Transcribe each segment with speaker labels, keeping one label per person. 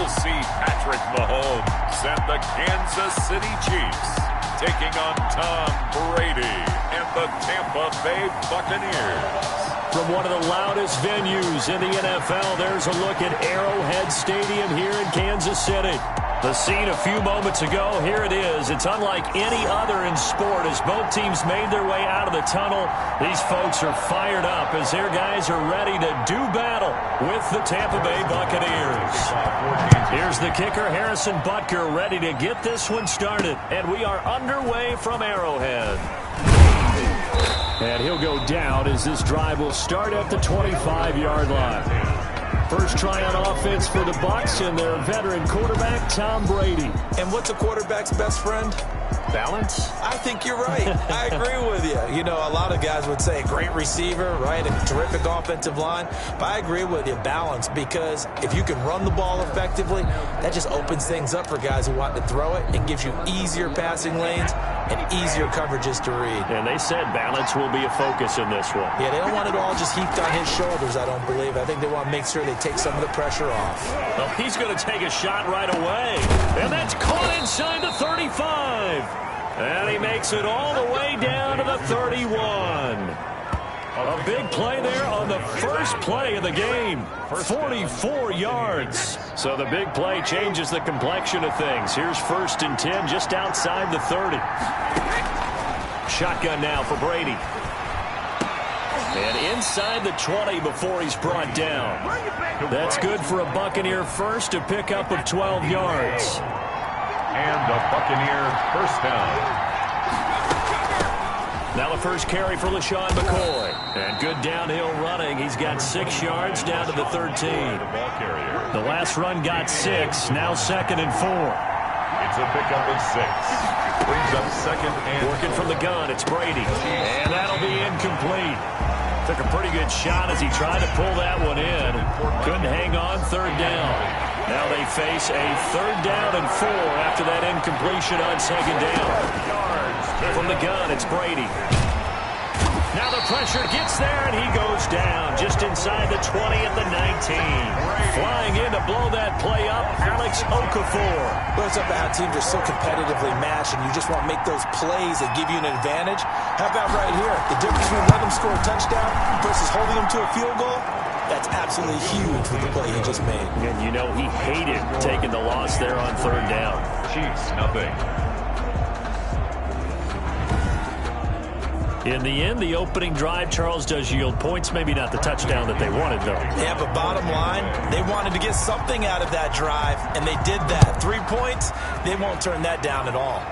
Speaker 1: will see Patrick Mahomes and the Kansas City Chiefs taking on Tom Brady and the Tampa Bay Buccaneers.
Speaker 2: From one of the loudest venues in the NFL, there's a look at Arrowhead Stadium here in Kansas City. The scene a few moments ago, here it is. It's unlike any other in sport as both teams made their way out of the tunnel. These folks are fired up as their guys are ready to do battle with the Tampa Bay Buccaneers. Here's the kicker, Harrison Butker, ready to get this one started. And we are underway from Arrowhead. And he'll go down as this drive will start at the 25-yard line. First try on offense for the Bucs and their veteran quarterback, Tom Brady.
Speaker 3: And what's a quarterback's best friend?
Speaker 2: Balance?
Speaker 3: I think you're right. I agree with you. You know, a lot of guys would say great receiver, right, a terrific offensive line. But I agree with you, balance, because if you can run the ball effectively, that just opens things up for guys who want to throw it and gives you easier passing lanes and easier coverages to read.
Speaker 2: And they said balance will be a focus in this one.
Speaker 3: Yeah, they don't want it all just heaped on his shoulders, I don't believe. I think they want to make sure they take some of the pressure off.
Speaker 2: Well, he's going to take a shot right away. And that's caught inside the 35. And he makes it all the way down to the 31. A big play there on the first play of the game. 44 yards. So the big play changes the complexion of things. Here's 1st and 10 just outside the 30. Shotgun now for Brady. And inside the 20 before he's brought down. That's good for a Buccaneer first, a pickup of 12 yards.
Speaker 1: And a Buccaneer first down.
Speaker 2: Now the first carry for LaShawn McCoy. And good downhill running. He's got 6 yards down to the 13. The last run got 6. Now 2nd and 4.
Speaker 1: It's a pickup of 6. Brings up 2nd and
Speaker 2: working from the gun. It's Brady. And that'll be incomplete. Took a pretty good shot as he tried to pull that one in. Couldn't hang on. 3rd down. Now they face a 3rd down and 4 after that incompletion on 2nd down. From the gun, it's Brady. Now the pressure gets there, and he goes down just inside the 20 at the 19. Flying in to blow that play up, Alex Okafor.
Speaker 3: Well, it's up to how teams are so competitively matched, and you just want to make those plays that give you an advantage. How about right here? The difference between letting them score a touchdown versus holding them to a field goal? That's absolutely huge with the play he just made.
Speaker 2: And you know he hated taking the loss there on 3rd down.
Speaker 1: Chiefs, nothing.
Speaker 2: In the end, the opening drive, Charles, does yield points. Maybe not the touchdown that they wanted, though.
Speaker 3: Yeah, but bottom line, they wanted to get something out of that drive, and they did that. 3 points, they won't turn that down at all.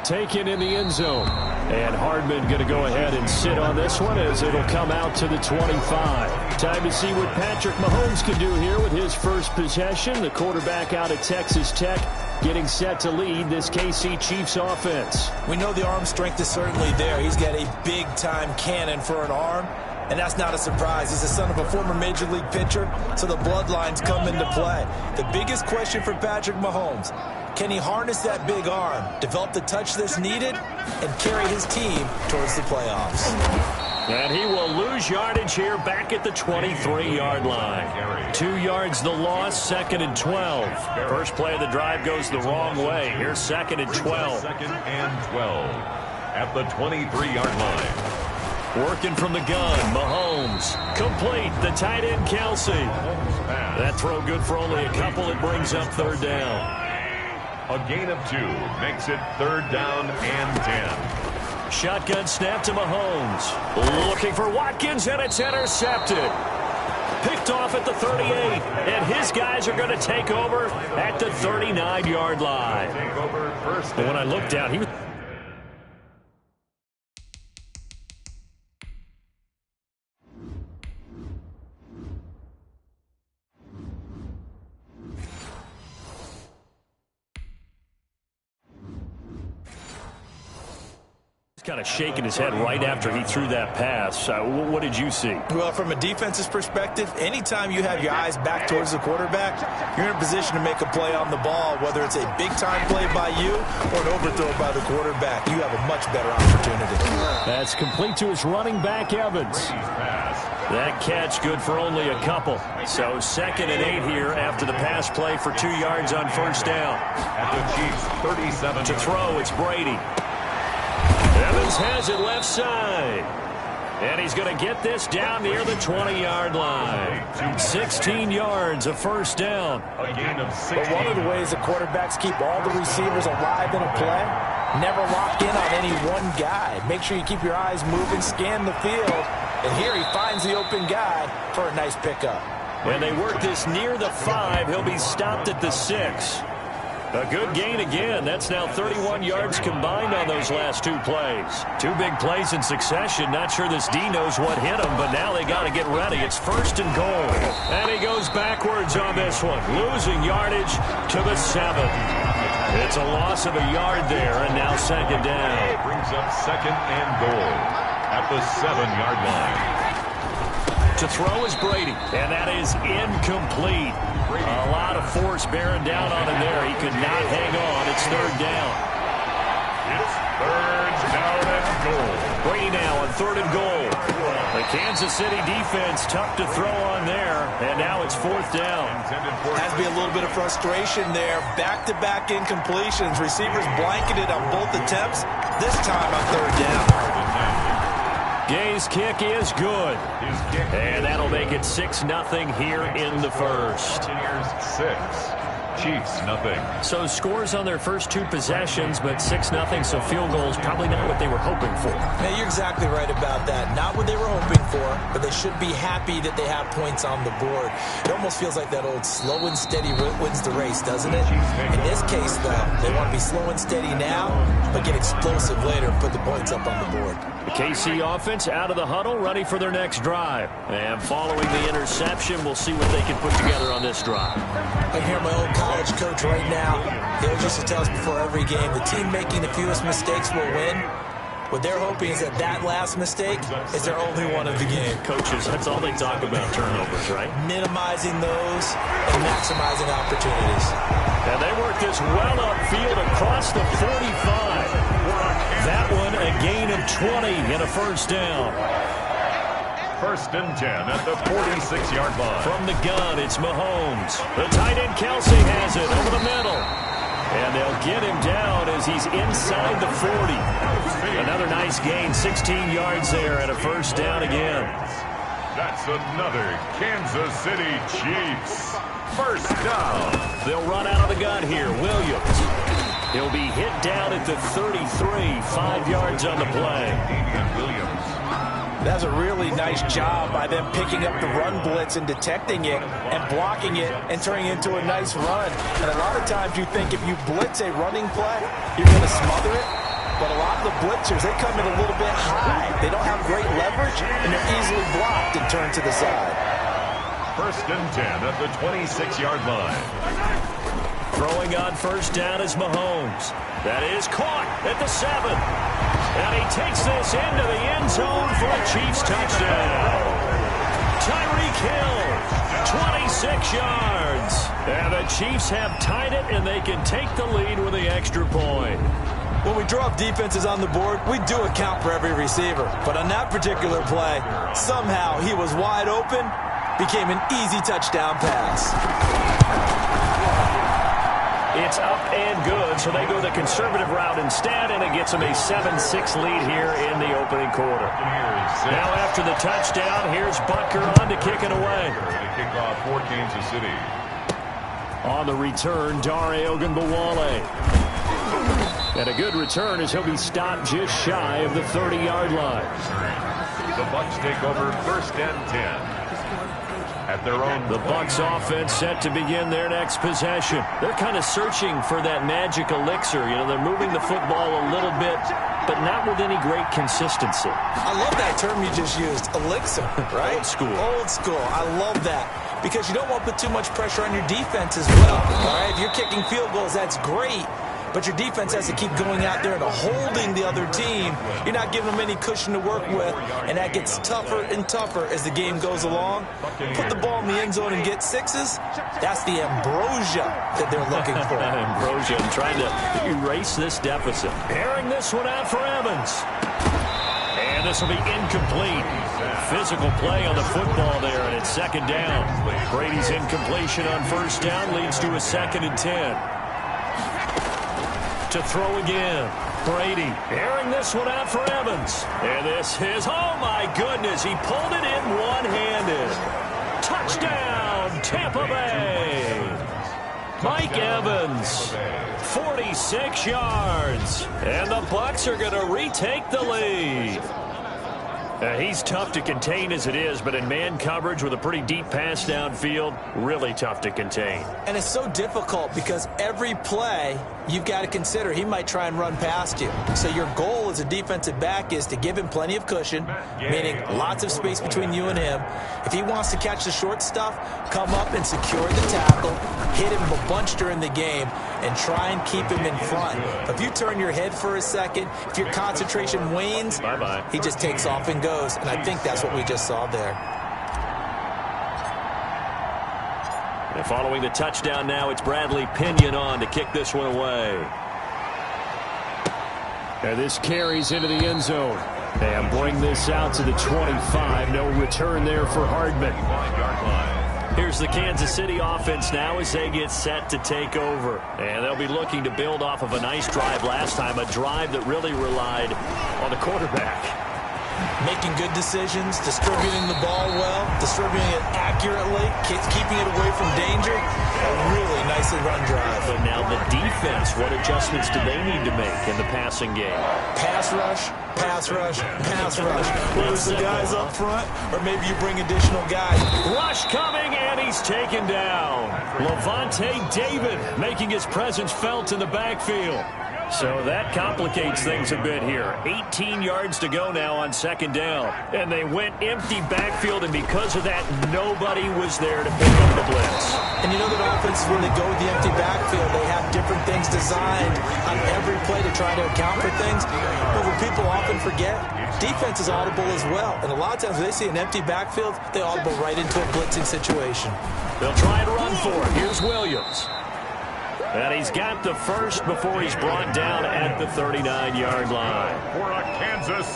Speaker 2: Taken in the end zone. And Hardman going to go ahead and sit on this one as it'll come out to the 25. Time to see what Patrick Mahomes can do here with his first possession. The quarterback out of Texas Tech getting set to lead this KC Chiefs offense.
Speaker 3: We know the arm strength is certainly there. He's got a big-time cannon for an arm, and that's not a surprise. He's the son of a former Major League pitcher, so the bloodlines come into play. The biggest question for Patrick Mahomes, can he harness that big arm, develop the touch that's needed, and carry his team towards the playoffs?
Speaker 2: And he will lose yardage here back at the 23-yard line. 2 yards the loss, 2nd and 12. First play of the drive goes the wrong way. Here's 2nd and 12.
Speaker 1: 2nd and 12 at the 23-yard line.
Speaker 2: Working from the gun, Mahomes. Complete, the tight end, Kelsey. That throw good for only a couple. It brings up 3rd down.
Speaker 1: A gain of 2 makes it 3rd down and 10.
Speaker 2: Shotgun snap to Mahomes. Looking for Watkins, and it's intercepted. Picked off at the 38, and his guys are going to take over at the 39-yard line. But when I looked down, he was... kind of shaking his head right after he threw that pass. What did you see?
Speaker 3: Well, from a defense's perspective, anytime you have your eyes back towards the quarterback, you're in a position to make a play on the ball, whether it's a big-time play by you or an overthrow by the quarterback. You have a much better opportunity.
Speaker 2: That's complete to his running back, Evans. That catch good for only a couple. So 2nd and 8 here after the pass play for 2 yards on first down.
Speaker 1: At the Chiefs 37.
Speaker 2: To throw, it's Brady. Evans has it left side. And he's going to get this down near the 20-yard line. 16 yards, a first down.
Speaker 1: A gain of 16.
Speaker 3: But one of the ways the quarterbacks keep all the receivers alive in a play, never lock in on any one guy. Make sure you keep your eyes moving, scan the field. And here he finds the open guy for a nice pickup.
Speaker 2: When they work this near the 5, he'll be stopped at the 6. A good gain again. That's now 31 yards combined on those last 2 plays. 2 big plays in succession. Not sure this D knows what hit him, but now they got to get ready. It's 1st and goal. And he goes backwards on this one, losing yardage to the 7. It's a loss of a yard there, and now 2nd down.
Speaker 1: Brings up 2nd and goal at the 7-yard line.
Speaker 2: To throw is Brady, and that is incomplete. A lot of force bearing down on him there. He could not hang on. It's 3rd down.
Speaker 1: It's 3rd down and goal.
Speaker 2: Brady now on 3rd and goal. The Kansas City defense tough to throw on there, and now it's 4th down.
Speaker 3: Has to be a little bit of frustration there. Back-to-back incompletions. Receivers blanketed on both attempts. This time on 3rd down.
Speaker 2: Gay's kick is good. And that'll make it 6-0 here in the first.
Speaker 1: Buccaneers 6. Chiefs nothing.
Speaker 2: So scores on their first 2 possessions, but 6-0, so field goals probably not what they were hoping for.
Speaker 3: Now, you're exactly right about that. Not what they were hoping for, but they should be happy that they have points on the board. It almost feels like that old slow and steady wins the race, doesn't it? In this case, though, they want to be slow and steady now, but get explosive later and put the points up on the board.
Speaker 2: The KC offense out of the huddle, ready for their next drive. And following the interception, we'll see what they can put together on this drive.
Speaker 3: I hear my old college coach right now. He always used to tell us before every game, the team making the fewest mistakes will win. What they're hoping is that that last mistake is their only one of the game.
Speaker 2: Coaches, that's all they talk about, turnovers, right?
Speaker 3: Minimizing those and maximizing opportunities.
Speaker 2: And they work this well upfield across the 45. That one a gain of 20 and a first down.
Speaker 1: 1st and 10 at the 46-yard line.
Speaker 2: From the gun, it's Mahomes. The tight end Kelsey has it over the middle. And they'll get him down as he's inside the 40. Another nice gain, 16 yards there and a first down again.
Speaker 1: That's another Kansas City Chiefs first down.
Speaker 2: They'll run out of the gun here. Williams. He'll be hit down at the 33, 5 yards on the play.
Speaker 1: Williams.
Speaker 3: That's a really nice job by them picking up the run blitz and detecting it and blocking it and turning it into a nice run. And a lot of times you think if you blitz a running play, you're going to smother it. But a lot of the blitzers, they come in a little bit high. They don't have great leverage, and they're easily blocked and turned to the side.
Speaker 1: 1st and 10 at the 26-yard line.
Speaker 2: Throwing on first down is Mahomes. That is caught at the 7. And he takes this into the end zone for a Chiefs touchdown. Tyreek Hill, 26 yards. And the Chiefs have tied it, and they can take the lead with the extra point.
Speaker 3: When we draw up defenses on the board, we do account for every receiver. But on that particular play, somehow he was wide open, became an easy touchdown pass.
Speaker 2: It's up and good, so they go the conservative route instead, and it gets them a 7-6 lead here in the opening quarter. Now after the touchdown, here's Butker on to kick it away.
Speaker 1: The kickoff for Kansas City.
Speaker 2: On the return, Dare Ogunbowale. And a good return as he'll be stopped just shy of the 30-yard line.
Speaker 1: The Bucs take over 1st and 10. At their own.
Speaker 2: The Bucs offense set to begin their next possession. They're kind of searching for that magic elixir. You know, they're moving the football a little bit, but not with any great consistency.
Speaker 3: I love that term you just used, elixir, right?
Speaker 2: Old school.
Speaker 3: Old school. I love that because you don't want to put too much pressure on your defense as well. All right, if you're kicking field goals, that's great. But your defense has to keep going out there and holding the other team. You're not giving them any cushion to work with, and that gets tougher and tougher as the game goes along. Put the ball in the end zone and get 6s. That's the ambrosia that they're looking for.
Speaker 2: Ambrosia trying to erase this deficit. Airing this one out for Evans. And And this will be incomplete. Physical play on the football there, and it's second down. Brady's incompletion on first down leads to a 2nd and 10. To throw again. Brady airing this one out for Evans. And this is, oh my goodness, he pulled it in one-handed. Touchdown, Tampa Bay. Mike Evans, 46 yards. And the Bucs are going to retake the lead. He's tough to contain as it is, but in man coverage with a pretty deep pass downfield, really tough to contain.
Speaker 3: And it's so difficult because every play you've got to consider he might try and run past you. So your goal as a defensive back is to give him plenty of cushion, meaning lots of space between you and him. If he wants to catch the short stuff, come up and secure the tackle, hit him a bunch during the game, and try and keep him in front. But if you turn your head for a second, if your concentration wanes,
Speaker 2: bye-bye. He
Speaker 3: just takes off and goes. And I think that's what we just saw there.
Speaker 2: And following the touchdown now, it's Bradley Pinion on to kick this one away. And this carries into the end zone. And bring this out to the 25. No return there for Hardman. Here's the Kansas City offense now as they get set to take over. And they'll be looking to build off of a nice drive last time, a drive that really relied on the quarterback.
Speaker 3: Making good decisions, distributing the ball well, distributing it accurately, keeping it away from danger. A really nicely run drive.
Speaker 2: But now the defense, what adjustments do they need to make in the passing game?
Speaker 3: Pass rush, pass rush, pass rush. Whether it's the guys up front or maybe you bring additional guys.
Speaker 2: Rush coming, and he's taken down. Levante David making his presence felt in the backfield. So that complicates things a bit here. 18 yards to go now on second down. And they went empty backfield, and because of that, nobody was there to pick up the blitz.
Speaker 3: And you know that offenses, when they go with the empty backfield, they have different things designed on every play to try to account for things. But what people often forget, defense is audible as well. And a lot of times when they see an empty backfield, they audible right into a blitzing situation.
Speaker 2: They'll try and run for it. Here's Williams. And he's got the first before he's brought down at the 39-yard line.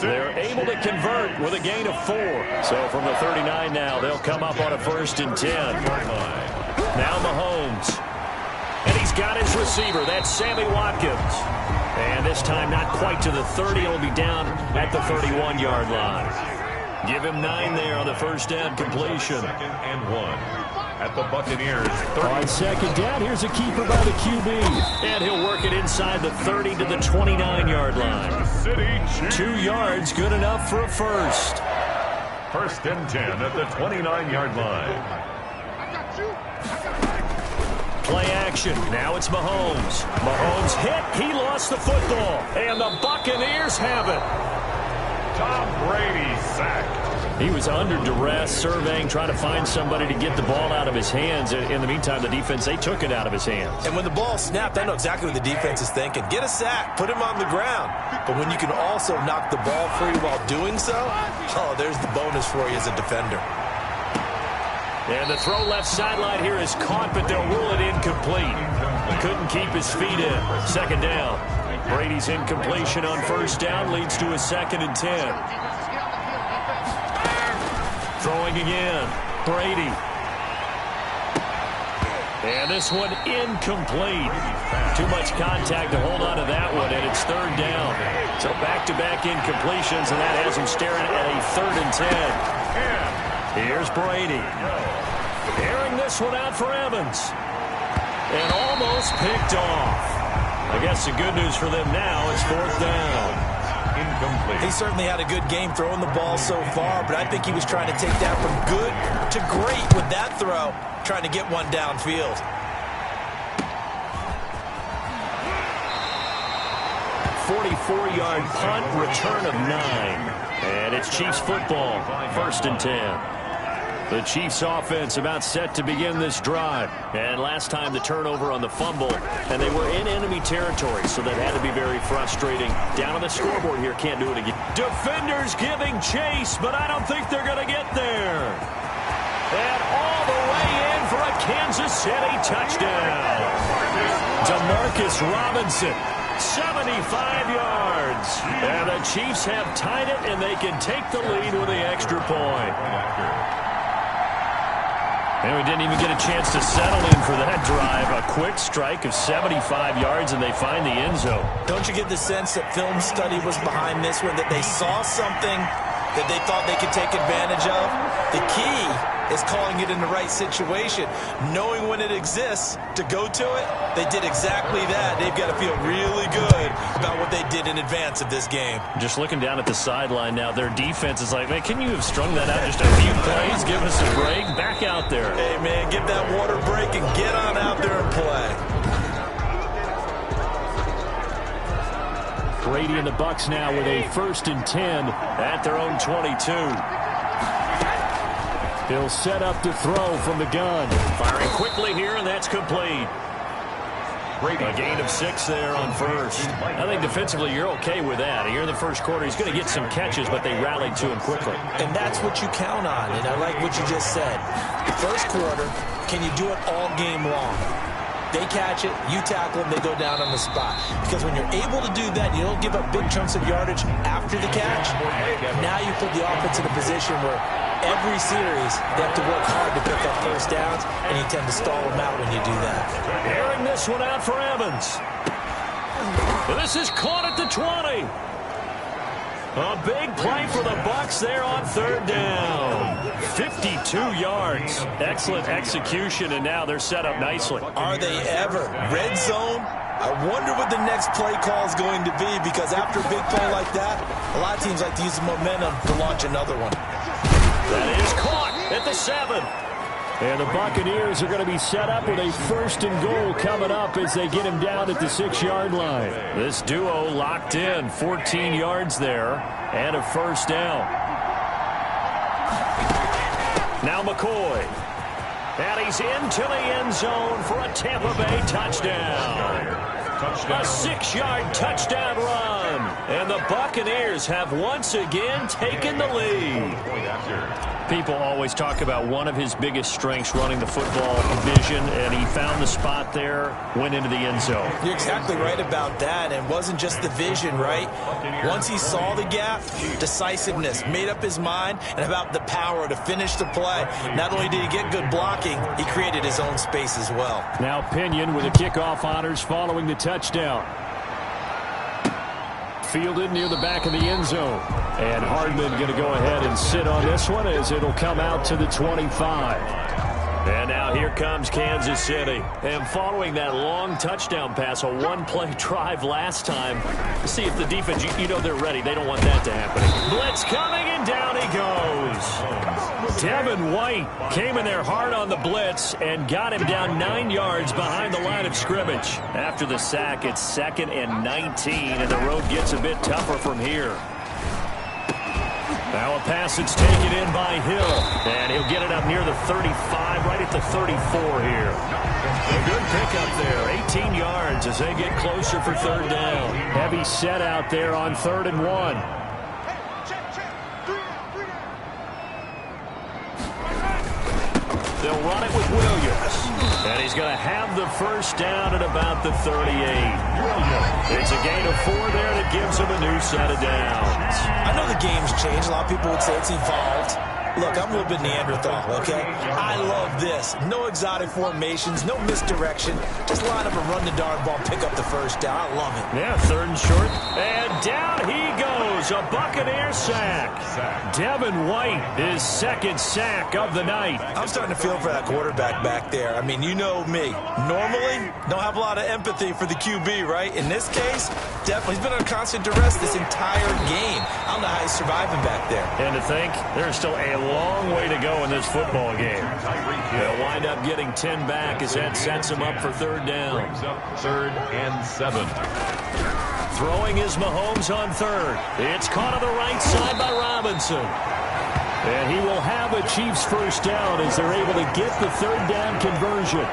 Speaker 2: They're able to convert with a gain of 4. So from the 39 now, they'll come up on a 1st and 10. Now Mahomes. And he's got his receiver. That's Sammy Watkins. And this time not quite to the 30. He'll be down at the 31-yard line. Give him 9 there on the first down completion.
Speaker 1: 2nd and 1. At the Buccaneers.
Speaker 2: On second down, here's a keeper by the QB. And he'll work it inside the 30 to the 29-yard line. 2 yards, good enough for a first.
Speaker 1: 1st and 10 at the 29-yard line.
Speaker 2: Play action. Now it's Mahomes. Mahomes hit. He lost the football. And the Buccaneers have it.
Speaker 1: Tom Brady sacked.
Speaker 2: He was under duress, surveying, trying to find somebody to get the ball out of his hands. In the meantime, the defense, they took it out of his hands.
Speaker 3: And when the ball snapped, I know exactly what the defense is thinking. Get a sack, put him on the ground. But when you can also knock the ball free while doing so, oh, there's the bonus for you as a defender.
Speaker 2: And the throw left sideline here is caught, but they'll rule it incomplete. Couldn't keep his feet in. Second down. Brady's incompletion on first down leads to a 2nd and 10. Throwing again. Brady. And this one incomplete. Too much contact to hold on to that one, and it's 3rd down. So back-to-back incompletions, and that has him staring at a 3rd and 10. Here's Brady. Airing this one out for Evans. And almost picked off. I guess the good news for them now is 4th down.
Speaker 1: Incomplete.
Speaker 3: He certainly had a good game throwing the ball so far, but I think he was trying to take that from good to great with that throw, trying to get one downfield.
Speaker 2: 44-yard punt, return of 9. And it's Chiefs football, 1st and 10. The Chiefs offense about set to begin this drive. And last time the turnover on the fumble, and they were in enemy territory, so that had to be very frustrating. Down on the scoreboard here, can't do it again. Defenders giving chase, but I don't think they're going to get there. And all the way in for a Kansas City touchdown. Demarcus Robinson 75 yards. And the Chiefs have tied it, and they can take the lead with the extra point. And we didn't even get a chance to settle in for that drive. A quick strike of 75 yards, and they find the end zone.
Speaker 3: Don't you get the sense that film study was behind this one, that they saw something that they thought they could take advantage of? The key is calling it in the right situation, knowing when it exists to go to it. They did exactly that. They've got to feel really good about what they did in advance of this game.
Speaker 2: Just looking down at the sideline now, their defense is like, man, can you have strung that out just a few plays? Give us a break. Back out there.
Speaker 3: Hey, man, give that water break and get on out there and play.
Speaker 2: Brady and the Bucs now with a 1st and 10 at their own 22. He'll set up to throw from the gun. Firing quickly here, and that's complete. A gain of 6 there on first. I think defensively you're okay with that. Here in the first quarter, he's going to get some catches, but they rallied to him quickly.
Speaker 3: And that's what you count on, and I like what you just said. First quarter, can you do it all game long? They catch it, you tackle them, they go down on the spot. Because when you're able to do that, you don't give up big chunks of yardage after the catch. Now you put the offense in a position where every series they have to work hard to pick up first downs, and you tend to stall them out when you do that.
Speaker 2: Airing this one out for Evans. This is caught at the 20. A big play for the Bucs there on 3rd down. 52 yards. Excellent execution, and now they're set up nicely.
Speaker 3: Are they ever? Red zone? I wonder what the next play call is going to be, because after a big play like that, a lot of teams like to use the momentum to launch another one.
Speaker 2: That is caught at the 7. And the Buccaneers are going to be set up with a 1st and goal coming up as they get him down at the 6-yard line. This duo locked in, 14 yards there, and a 1st down. Now McCoy. And he's into the end zone for a Tampa Bay touchdown. A 6-yard touchdown run. And the Buccaneers have once again taken the lead. People always talk about one of his biggest strengths running the football vision, and he found the spot there, went into the end zone.
Speaker 3: You're exactly right about that, and it wasn't just the vision, right? Once he saw the gap, decisiveness, made up his mind, and about the power to finish the play. Not only did he get good blocking, he created his own space as well.
Speaker 2: Now Pinion with the kickoff honors following the touchdown. Fielded near the back of the end zone. And Hardman going to go ahead and sit on this one as it'll come out to the 25. And now here comes Kansas City. And following that long touchdown pass, a one-play drive last time, see if the defense, you know they're ready. They don't want that to happen. Blitz coming, and down he goes. Devin White came in there hard on the blitz and got him down 9 yards behind the line of scrimmage. After the sack, it's 2nd and 19, and the road gets a bit tougher from here. Now a pass that's taken in by Hill, and he'll get it up near the 35, right at the 34 here. A good pickup there, 18 yards as they get closer for 3rd down. Heavy set out there on 3rd and 1. They'll run it with Williams. And he's going to have the 1st down at about the 38. It's a gain of 4 there that gives him a new set of downs.
Speaker 3: I know the game's changed. A lot of people would say it's evolved. Look, I'm a little bit Neanderthal, okay? I love this. No exotic formations, no misdirection. Just line up and run the darn ball, pick up the 1st down. I love it.
Speaker 2: Yeah, 3rd and short. And down he goes. A Buccaneer sack. Devin White, his 2nd sack of the night.
Speaker 3: I'm starting to feel for that quarterback back there. I mean, you know me. Normally, don't have a lot of empathy for the QB, right? In this case, definitely. He's been under constant duress this entire game. I don't know how he's surviving back there.
Speaker 2: And to think, there's still a long way to go in this football game. They'll wind up getting 10 back as that sets them up for 3rd down.
Speaker 1: 3rd and 7.
Speaker 2: Throwing is Mahomes on 3rd. It's caught on the right side by Robinson. And he will have a Chiefs 1st down as they're able to get the 3rd down conversion.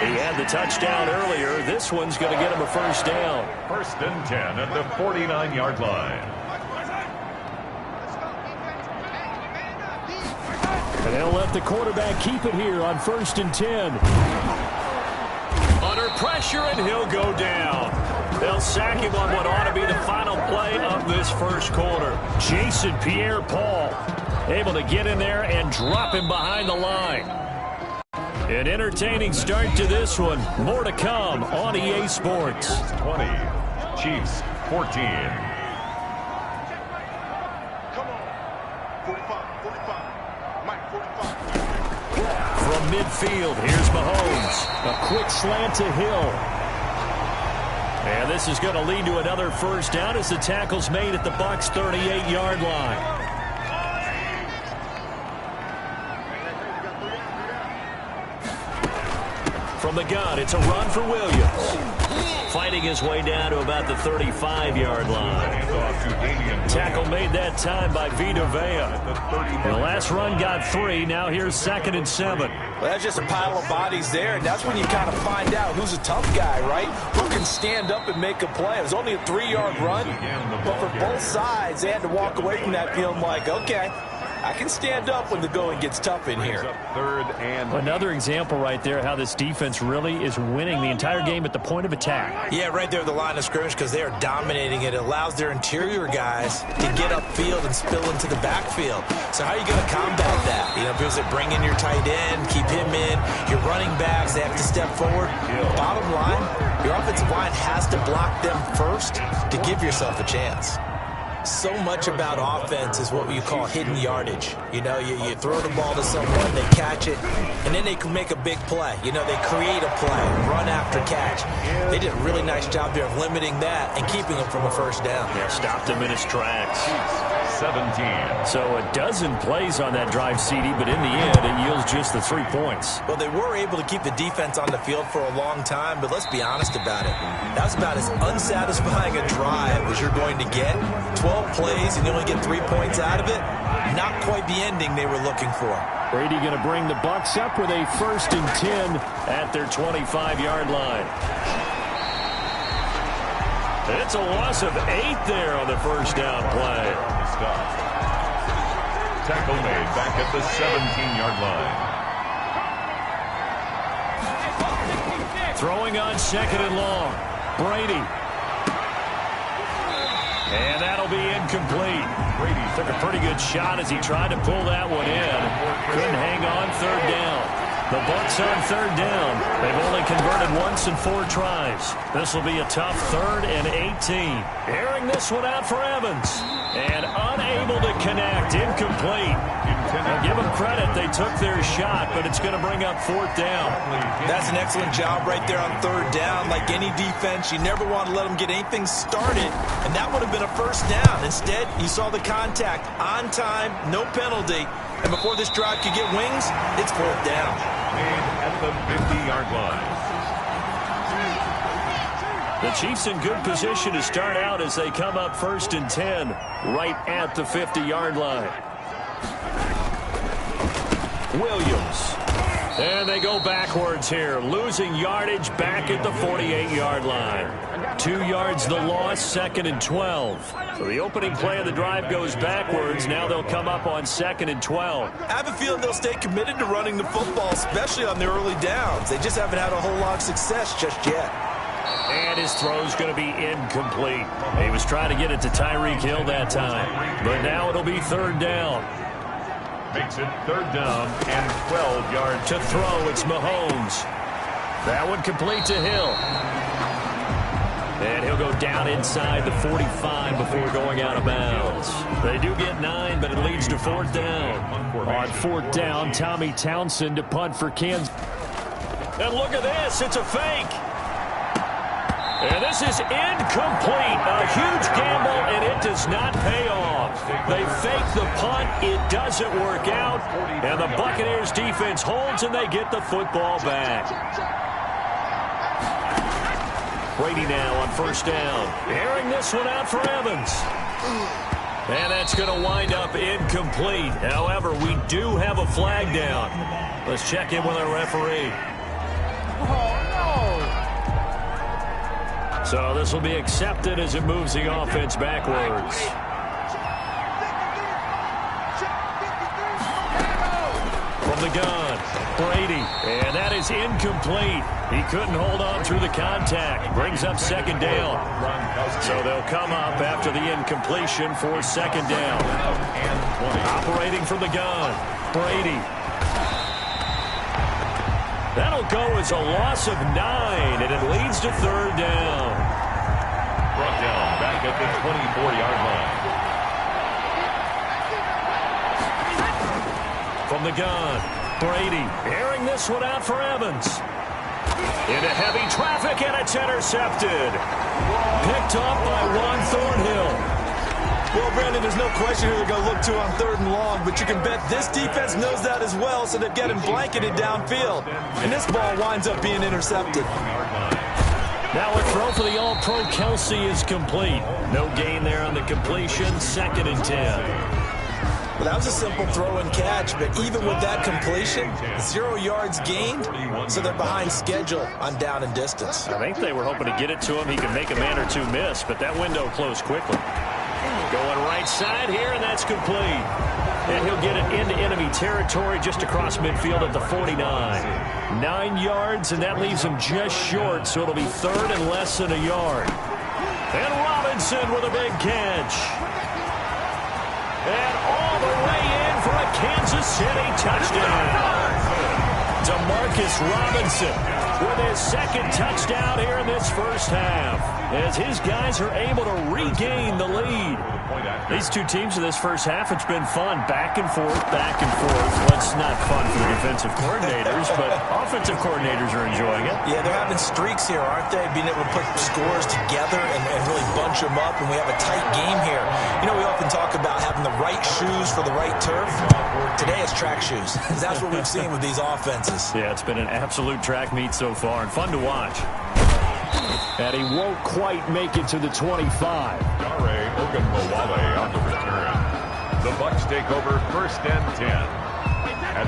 Speaker 2: He had the touchdown earlier. This one's going to get him a 1st down.
Speaker 1: 1st and 10 at the 49-yard line.
Speaker 2: And they'll let the quarterback keep it here on 1st and 10. Under pressure, and he'll go down. They'll sack him on what ought to be the final play of this first quarter. Jason Pierre-Paul able to get in there and drop him behind the line. An entertaining start to this one. More to come on EA Sports.
Speaker 1: 20, Chiefs 14.
Speaker 2: From midfield, here's Mahomes. A quick slant to Hill. And this is going to lead to another first down as the tackle's made at the Bucs' 38-yard line. From the gun, it's a run for Williams. Fighting his way down to about the 35-yard line. Tackle made that time by Vita Vea. The last run got 3. Now here's 2nd and 7.
Speaker 3: Well, that's just a pile of bodies there, and that's when you kind of find out who's a tough guy, right? Who can stand up and make a play. It was only a 3-yard run, but for both sides, they had to walk away from that feeling like, okay, I can stand up when the going gets tough in here.
Speaker 2: Another example right there how this defense really is winning the entire game at the point of attack.
Speaker 3: Yeah, right there at the line of scrimmage because they are dominating it. It allows their interior guys to get upfield and spill into the backfield. So how are you going to combat that? You know, because they bring in your tight end, keep him in. Your running backs, they have to step forward. Bottom line, your offensive line has to block them first to give yourself a chance. So much about offense is what you call hidden yardage. You know, you throw the ball to someone, they catch it, and then they can make a big play. You know, they create a play, run after catch. They did a really nice job there of limiting that and keeping them from a first down.
Speaker 2: Yeah, stopped him in his tracks.
Speaker 1: 17.
Speaker 2: So a dozen plays on that drive, CD, but in the end, it yields just the 3 points.
Speaker 3: Well, they were able to keep the defense on the field for a long time, but let's be honest about it. That was about as unsatisfying a drive as you're going to get. 12 plays and you only get 3 points out of it. Not quite the ending they were looking for.
Speaker 2: Brady going to bring the Bucs up with a 1st and 10 at their 25-yard line. It's a loss of 8 there on the first down play.
Speaker 1: Tackle made back at the 17-yard line.
Speaker 2: Throwing on 2nd and long. Brady. And that'll be incomplete. Brady took a pretty good shot as he tried to pull that one in. Couldn't hang on 3rd down. The Bucs on 3rd down. They've only converted once in 4 tries. This will be a tough 3rd and 18. Airing this one out for Evans. And unable to connect. Incomplete. Now give them credit. They took their shot, but it's going to bring up 4th down.
Speaker 3: That's an excellent job right there on 3rd down. Like any defense, you never want to let them get anything started, and that would have been a first down. Instead, you saw the contact on time, no penalty, and before this drive could get wings, it's 4th down.
Speaker 1: Made at the 50-yard line.
Speaker 2: The Chiefs in good position to start out as they come up 1st and 10 right at the 50-yard line. Williams. And they go backwards here, losing yardage back at the 48-yard line. 2 yards the loss, 2nd and 12. So the opening play of the drive goes backwards. Now they'll come up on 2nd and 12.
Speaker 3: I have a feeling they'll stay committed to running the football, especially on the early downs. They just haven't had a whole lot of success just yet.
Speaker 2: And his throw's going to be incomplete. He was trying to get it to Tyreek Hill that time. But now it'll be 3rd down.
Speaker 1: Makes it 3rd down and 12 yards.
Speaker 2: To throw, it's Mahomes. That one complete to Hill. And he'll go down inside the 45 before going out of bounds. They do get 9, but it leads to 4th down. On 4th down, Tommy Townsend to punt for Kansas. And look at this, it's a fake. And this is incomplete. A huge gamble, and it does not pay off. They fake the punt. It doesn't work out. And the Buccaneers defense holds, and they get the football back. Brady now on 1st down. Airing this one out for Evans. And that's going to wind up incomplete. However, we do have a flag down. Let's check in with our referee. So this will be accepted as it moves the offense backwards. From the gun. Brady, and that is incomplete. He couldn't hold on through the contact. Brings up second down. So they'll come up after the incompletion for second down. Operating from the gun, Brady. That'll go as a loss of 9, and it leads to third down.
Speaker 1: Brought down back at the 24-yard line.
Speaker 2: From the gun, Brady airing this one out for Evans. Into heavy traffic, and it's intercepted. Picked up by Juan Thornhill.
Speaker 3: Well, Brandon, there's no question who they're going to look to on third and long, but you can bet this defense knows that as well, so they've got him blanketed downfield. And this ball winds up being intercepted.
Speaker 2: Now a throw for the All-Pro Kelsey is complete. No gain there on the completion, second and 10.
Speaker 3: Well, that was a simple throw and catch, but even with that completion, 0 yards gained, so they're behind schedule on down and distance.
Speaker 2: I think they were hoping to get it to him. He could make a man or two miss, but that window closed quickly. Going right side here, and that's complete. And he'll get it into enemy territory just across midfield at the 49. 9 yards, and that leaves him just short, so it'll be third and less than a yard. And Robinson with a big catch. And all the way in for a Kansas City touchdown. DeMarcus Robinson with his second touchdown here in this first half, as his guys are able to regain the lead. These two teams in this first half, it's been fun. Back and forth, back and forth. Well, it's not fun for the defensive coordinators, but offensive coordinators are enjoying it.
Speaker 3: Yeah, they're having streaks here, aren't they? Being able to put scores together and really bunch them up, and we have a tight game here. You know, we often talk about having the right shoes for the right turf. Today it's track shoes. That's what we've seen with these offenses.
Speaker 2: Yeah, it's been an absolute track meet so far, and fun to watch. And he won't quite make it to the 25.
Speaker 1: Dare Ogunbowale on the return. The Bucs take over first and 10.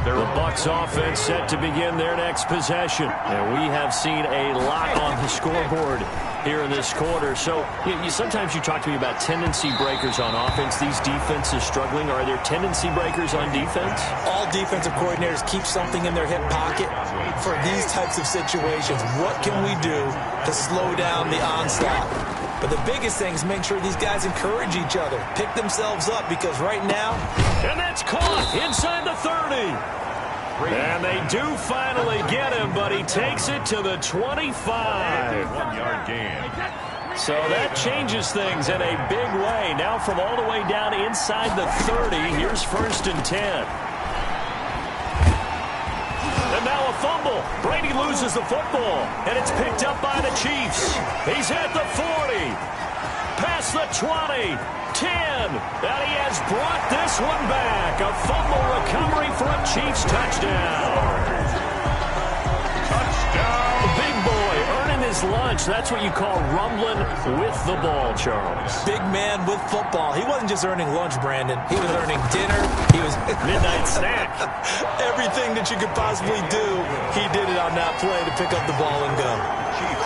Speaker 2: The Bucs offense set to begin their next possession. And we have seen a lot on the scoreboard here in this quarter. So sometimes you talk to me about tendency breakers on offense. These defenses struggling. Are there tendency breakers on defense?
Speaker 3: All defensive coordinators keep something in their hip pocket for these types of situations. What can we do to slow down the onslaught? But the biggest thing is make sure these guys encourage each other, pick themselves up, because right now...
Speaker 2: And that's caught inside the 30. And they do finally get him, but he takes it to the 25.
Speaker 1: 1-yard gain.
Speaker 2: So that changes things in a big way. Now from all the way down inside the 30, here's first and 10. And now a fumble. Brady loses the football, and it's picked up by the Chiefs. He's at the 40, past the 20, 10, and he has brought this one back. A fumble recovery for a Chiefs touchdown. Touchdown. The big boy earning his lunch. That's what you call rumbling with the ball, Charles.
Speaker 3: Big man with football. He wasn't just earning lunch, Brandon. He was earning dinner. He was
Speaker 2: midnight snack.
Speaker 3: Everything that you could possibly do, he did it on that play to pick up the ball and go.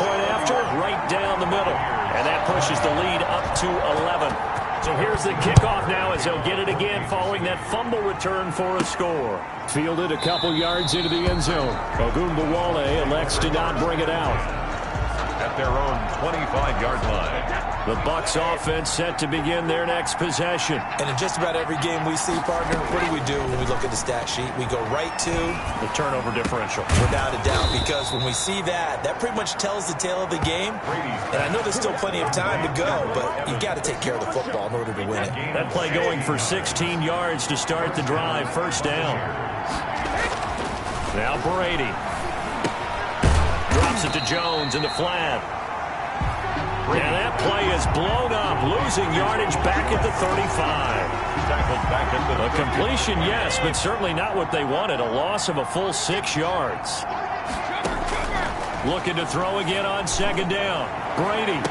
Speaker 2: Point after, right down the middle. And that pushes the lead up to 11. So here's the kickoff now as they'll get it again following that fumble return for a score. Fielded a couple yards into the end zone. Ogunbowale elects to not bring it out.
Speaker 1: At their own 25-yard line.
Speaker 2: The Bucs offense set to begin their next possession.
Speaker 3: And in just about every game we see, partner, what do when we look at the stat sheet? We go right to
Speaker 2: the turnover differential.
Speaker 3: Without a doubt, because when we see that, that pretty much tells the tale of the game. And I know there's still plenty of time to go, but you've got to take care of the football in order to win it.
Speaker 2: That play going for 16 yards to start the drive. First down. Now Brady. Drops it to Jones in the flat. And that play is blown up, losing yardage back at the 35. A completion, yes, but certainly not what they wanted. A loss of a full 6 yards. Looking to throw again on second down. Brady.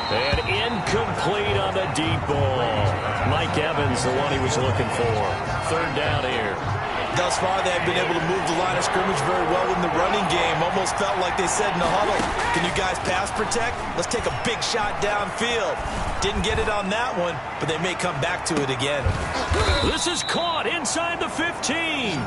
Speaker 2: And incomplete on the deep ball. Mike Evans, the one he was looking for. Third down here.
Speaker 3: Thus far, they have been able to move the line of scrimmage very well in the running game. Almost felt like they said in the huddle, can you guys pass protect? Let's take a big shot downfield. Didn't get it on that one, but they may come back to it again.
Speaker 2: This is caught inside the 15.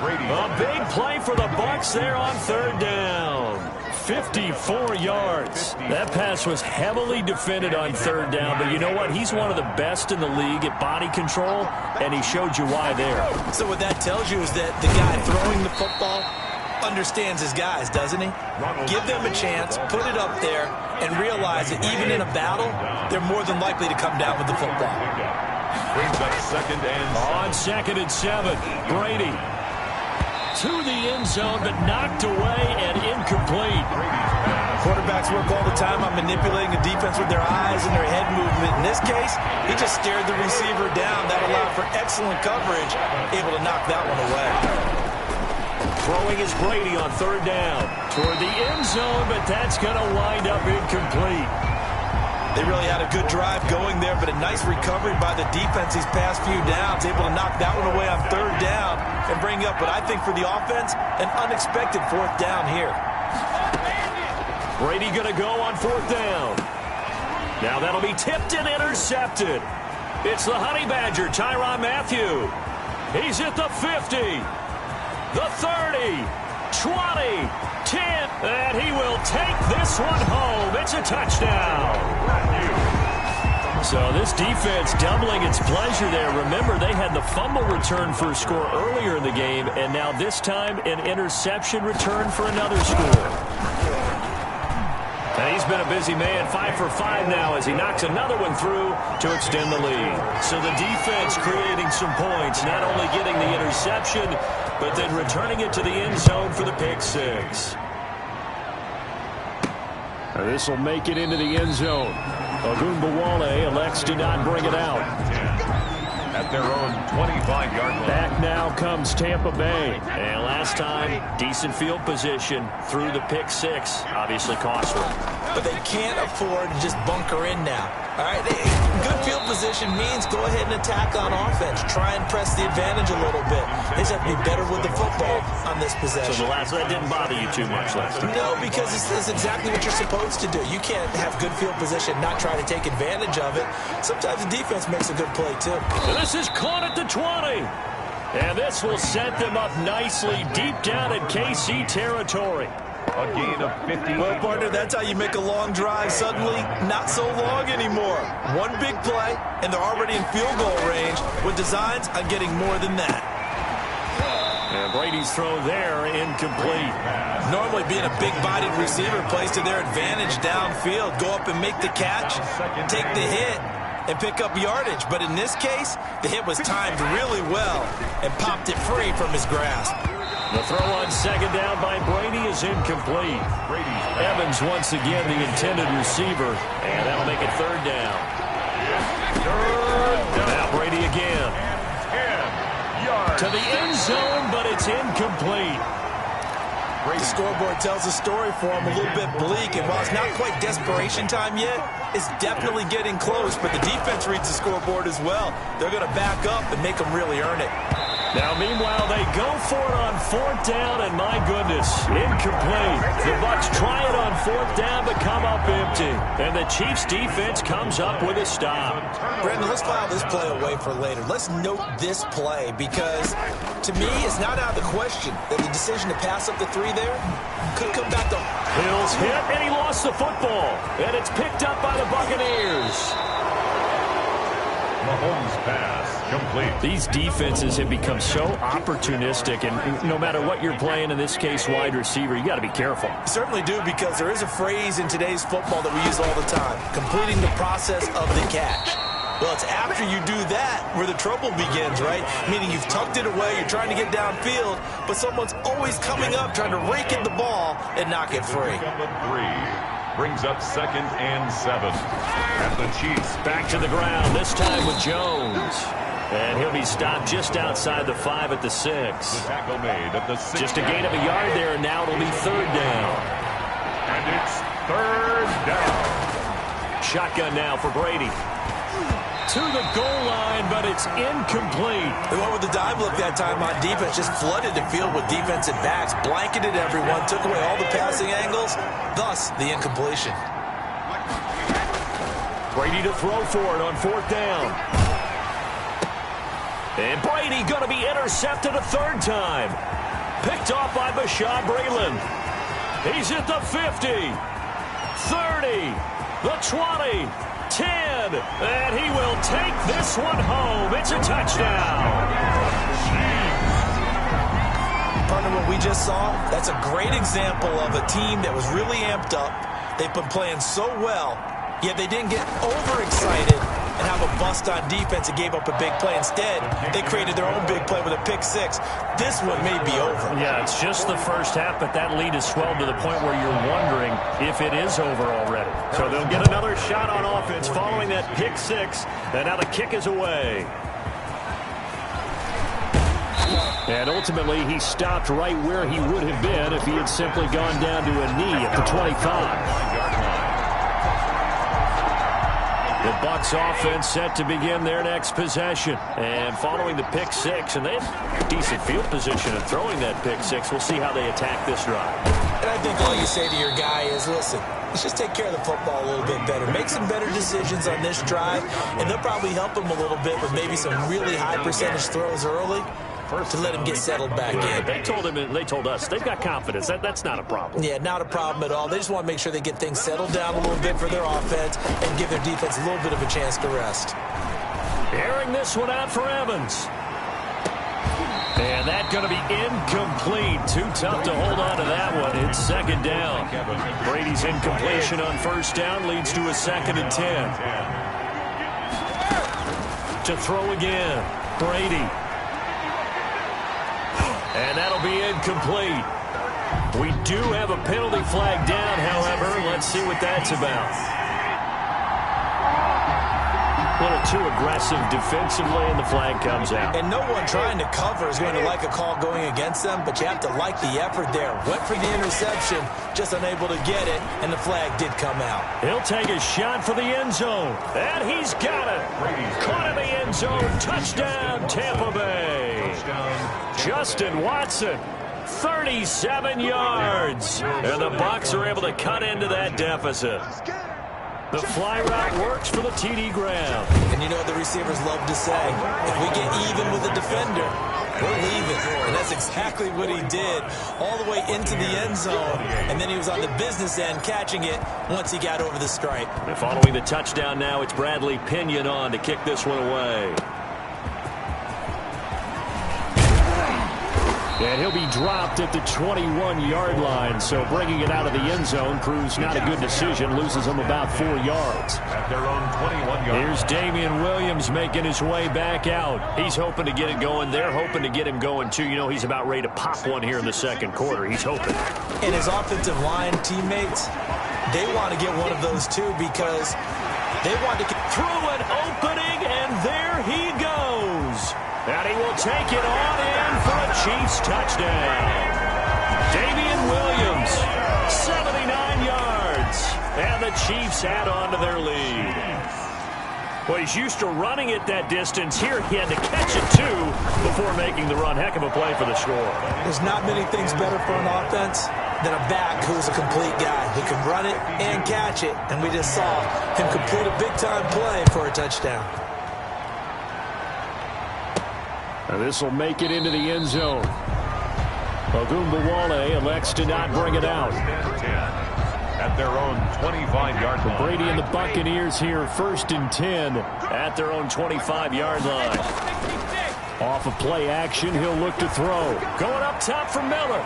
Speaker 2: A big play for the Bucs there on third down. 54 yards. That pass was heavily defended on third down, but you know what? He's one of the best in the league at body control, and he showed you why there.
Speaker 3: So what that tells you is that the guy throwing the football understands his guys, doesn't he? Give them a chance, put it up there, and realize that even in a battle, they're more than likely to come down with the football.
Speaker 1: Brings up second and
Speaker 2: on 2nd and 7, Brady to the end zone, but knocked away and incomplete.
Speaker 3: Quarterbacks work all the time on manipulating a defense with their eyes and their head movement. In this case, he just stared the receiver down. That allowed for excellent coverage, able to knock that one away.
Speaker 2: Throwing is Brady on third down toward the end zone, but that's going to wind up incomplete.
Speaker 3: They really had a good drive going there, but a nice recovery by the defense these past few downs, able to knock that one away on third down and bring up what I think for the offense, an unexpected fourth down here.
Speaker 2: Brady going to go on fourth down. Now that'll be tipped and intercepted. It's the Honey Badger, Tyrann Mathieu. He's at the 50, the 30, 20, 10, and he will take this one home. It's a touchdown. So this defense doubling its pleasure there. Remember, they had the fumble return for a score earlier in the game, and now this time an interception return for another score. And he's been a busy man, 5 for 5 now as he knocks another one through to extend the lead. So the defense creating some points, not only getting the interception, but then returning it to the end zone for the pick six. This will make it into the end zone. Ogunbowale elects to not bring it out.
Speaker 1: At their own 25-yard line.
Speaker 2: Back now comes Tampa Bay. And last time, decent field position through the pick six. Obviously costly.
Speaker 3: But they can't afford to just bunker in now. All right, good field position means go ahead and attack on offense. Try and press the advantage a little bit. They just have to be better with the football on this possession.
Speaker 2: So that didn't bother you too much last time?
Speaker 3: No, because this is exactly what you're supposed to do. You can't have good field position, not try to take advantage of it. Sometimes the defense makes a good play, too.
Speaker 2: This is caught at the 20. And this will set them up nicely deep down in KC territory.
Speaker 1: A gain of 50.
Speaker 3: Well, partner, that's how you make a long drive suddenly not so long anymore. One big play, and they're already in field goal range with designs on getting more than that.
Speaker 2: And Brady's throw there incomplete.
Speaker 3: Normally being a big-bodied receiver plays to their advantage downfield. Go up and make the catch, take the hit, and pick up yardage. But in this case, the hit was timed really well and popped it free from his grasp.
Speaker 2: The throw on second down by Brady is incomplete. Evans once again the intended receiver, and that'll make it third down. Now Brady again. To the end zone, but it's incomplete.
Speaker 3: The scoreboard tells a story for him, a little bit bleak, and while it's not quite desperation time yet, it's definitely getting close, but the defense reads the scoreboard as well. They're going to back up and make them really earn it.
Speaker 2: Now, meanwhile, they go for it on fourth down, and my goodness, incomplete. The Bucs try it on fourth down, but come up empty. And the Chiefs' defense comes up with a stop.
Speaker 3: Brandon, let's file this play away for later. Let's note this play because, to me, it's not out of the question that the decision to pass up the three there could come back to...
Speaker 2: Hill's hit, and he lost the football. And it's picked up by the Buccaneers.
Speaker 1: Mahomes pass complete.
Speaker 2: These defenses have become so opportunistic, and no matter what you're playing, in this case wide receiver, you got to be careful.
Speaker 3: You certainly do, because there is a phrase in today's football that we use all the time, completing the process of the catch. Well, it's after you do that where the trouble begins, right? Meaning you've tucked it away, you're trying to get downfield, but someone's always coming up trying to rake in the ball and knock it free.
Speaker 1: Number 3 brings up 2nd and 7. And the Chiefs
Speaker 2: back to the ground, this time with Jones. And he'll be stopped just outside the 5 at the 6.
Speaker 1: The tackle made at the 6.
Speaker 2: Just a gain of a yard there, and now it'll be third down.
Speaker 1: And it's third down.
Speaker 2: Shotgun now for Brady. To the goal line, but it's incomplete.
Speaker 3: They went with the dive look that time on defense, just flooded the field with defensive backs, blanketed everyone, took away all the passing angles, thus the incompletion.
Speaker 2: Brady to throw for it on fourth down. And Brady going to be intercepted a third time. Picked off by Bashaud Breeland. He's at the 50, 30, the 20, 10, and he will take this one home. It's a touchdown.
Speaker 3: Partner, what we just saw, that's a great example of a team that was really amped up. They've been playing so well, yet they didn't get overexcited and have a bust on defense and gave up a big play. Instead, they created their own big play with a pick six. This one may be over.
Speaker 2: Yeah, it's just the first half, but that lead has swelled to the point where you're wondering if it is over already. So they'll get another shot on offense following that pick six, and now the kick is away. And ultimately, he stopped right where he would have been if he had simply gone down to a knee at the 25. The Bucs offense set to begin their next possession. And following the pick six, and they have decent field position in throwing that pick six. We'll see how they attack this drive.
Speaker 3: And I think all you say to your guy is, listen, let's just take care of the football a little bit better. Make some better decisions on this drive, and they'll probably help him a little bit with maybe some really high percentage throws early to let him get settled back in.
Speaker 2: They told us they've got confidence. That's not a problem.
Speaker 3: Yeah, not a problem at all. They just want to make sure they get things settled down a little bit for their offense and give their defense a little bit of a chance to rest.
Speaker 2: Airing this one out for Evans. And that's going to be incomplete. Too tough to hold on to that one. It's second down. Brady's incompletion on first down leads to a 2nd and 10. To throw again. Brady. And that'll be incomplete. We do have a penalty flag down, however. Let's see what that's about. A little too aggressive defensively, and the flag comes out.
Speaker 3: And no one trying to cover is going to like a call going against them, but you have to like the effort there. Went for the interception, just unable to get it, and the flag did come out.
Speaker 2: He'll take a shot for the end zone, and he's got it. Caught in the end zone. Touchdown, Tampa Bay. Justin Watson, 37 yards. And the Bucs are able to cut into that deficit. The fly route works for the TD Graham.
Speaker 3: And you know what the receivers love to say? If we get even with the defender, we're leaving. And that's exactly what he did all the way into the end zone. And then he was on the business end catching it once he got over the stripe.
Speaker 2: And following the touchdown now, it's Bradley Pinion on to kick this one away. And he'll be dropped at the 21-yard line, so bringing it out of the end zone proves not a good decision, loses him about 4 yards.
Speaker 1: At their own 21-yard.
Speaker 2: Here's Damian Williams making his way back out. He's hoping to get it going. They're hoping to get him going, too. You know, he's about ready to pop one here in the second quarter. He's hoping.
Speaker 3: And his offensive line teammates, they want to get one of those, too, because they want to get
Speaker 2: through an opening, and there he goes. And he will take it on in for a Chiefs touchdown. Damian Williams, 79 yards. And the Chiefs add on to their lead. Well, he's used to running it that distance. Here he had to catch it, too, before making the run. Heck of a play for the score.
Speaker 3: There's not many things better for an offense than a back who's a complete guy who can run it and catch it. And we just saw him complete a big-time play for a touchdown.
Speaker 2: Now this will make it into the end zone. Ogunbowale elects to not bring it out.
Speaker 1: At their own 25-yard line.
Speaker 2: Brady and the Buccaneers here, 1st and 10 at their own 25-yard line. Off of play action, he'll look to throw. Going up top for Miller.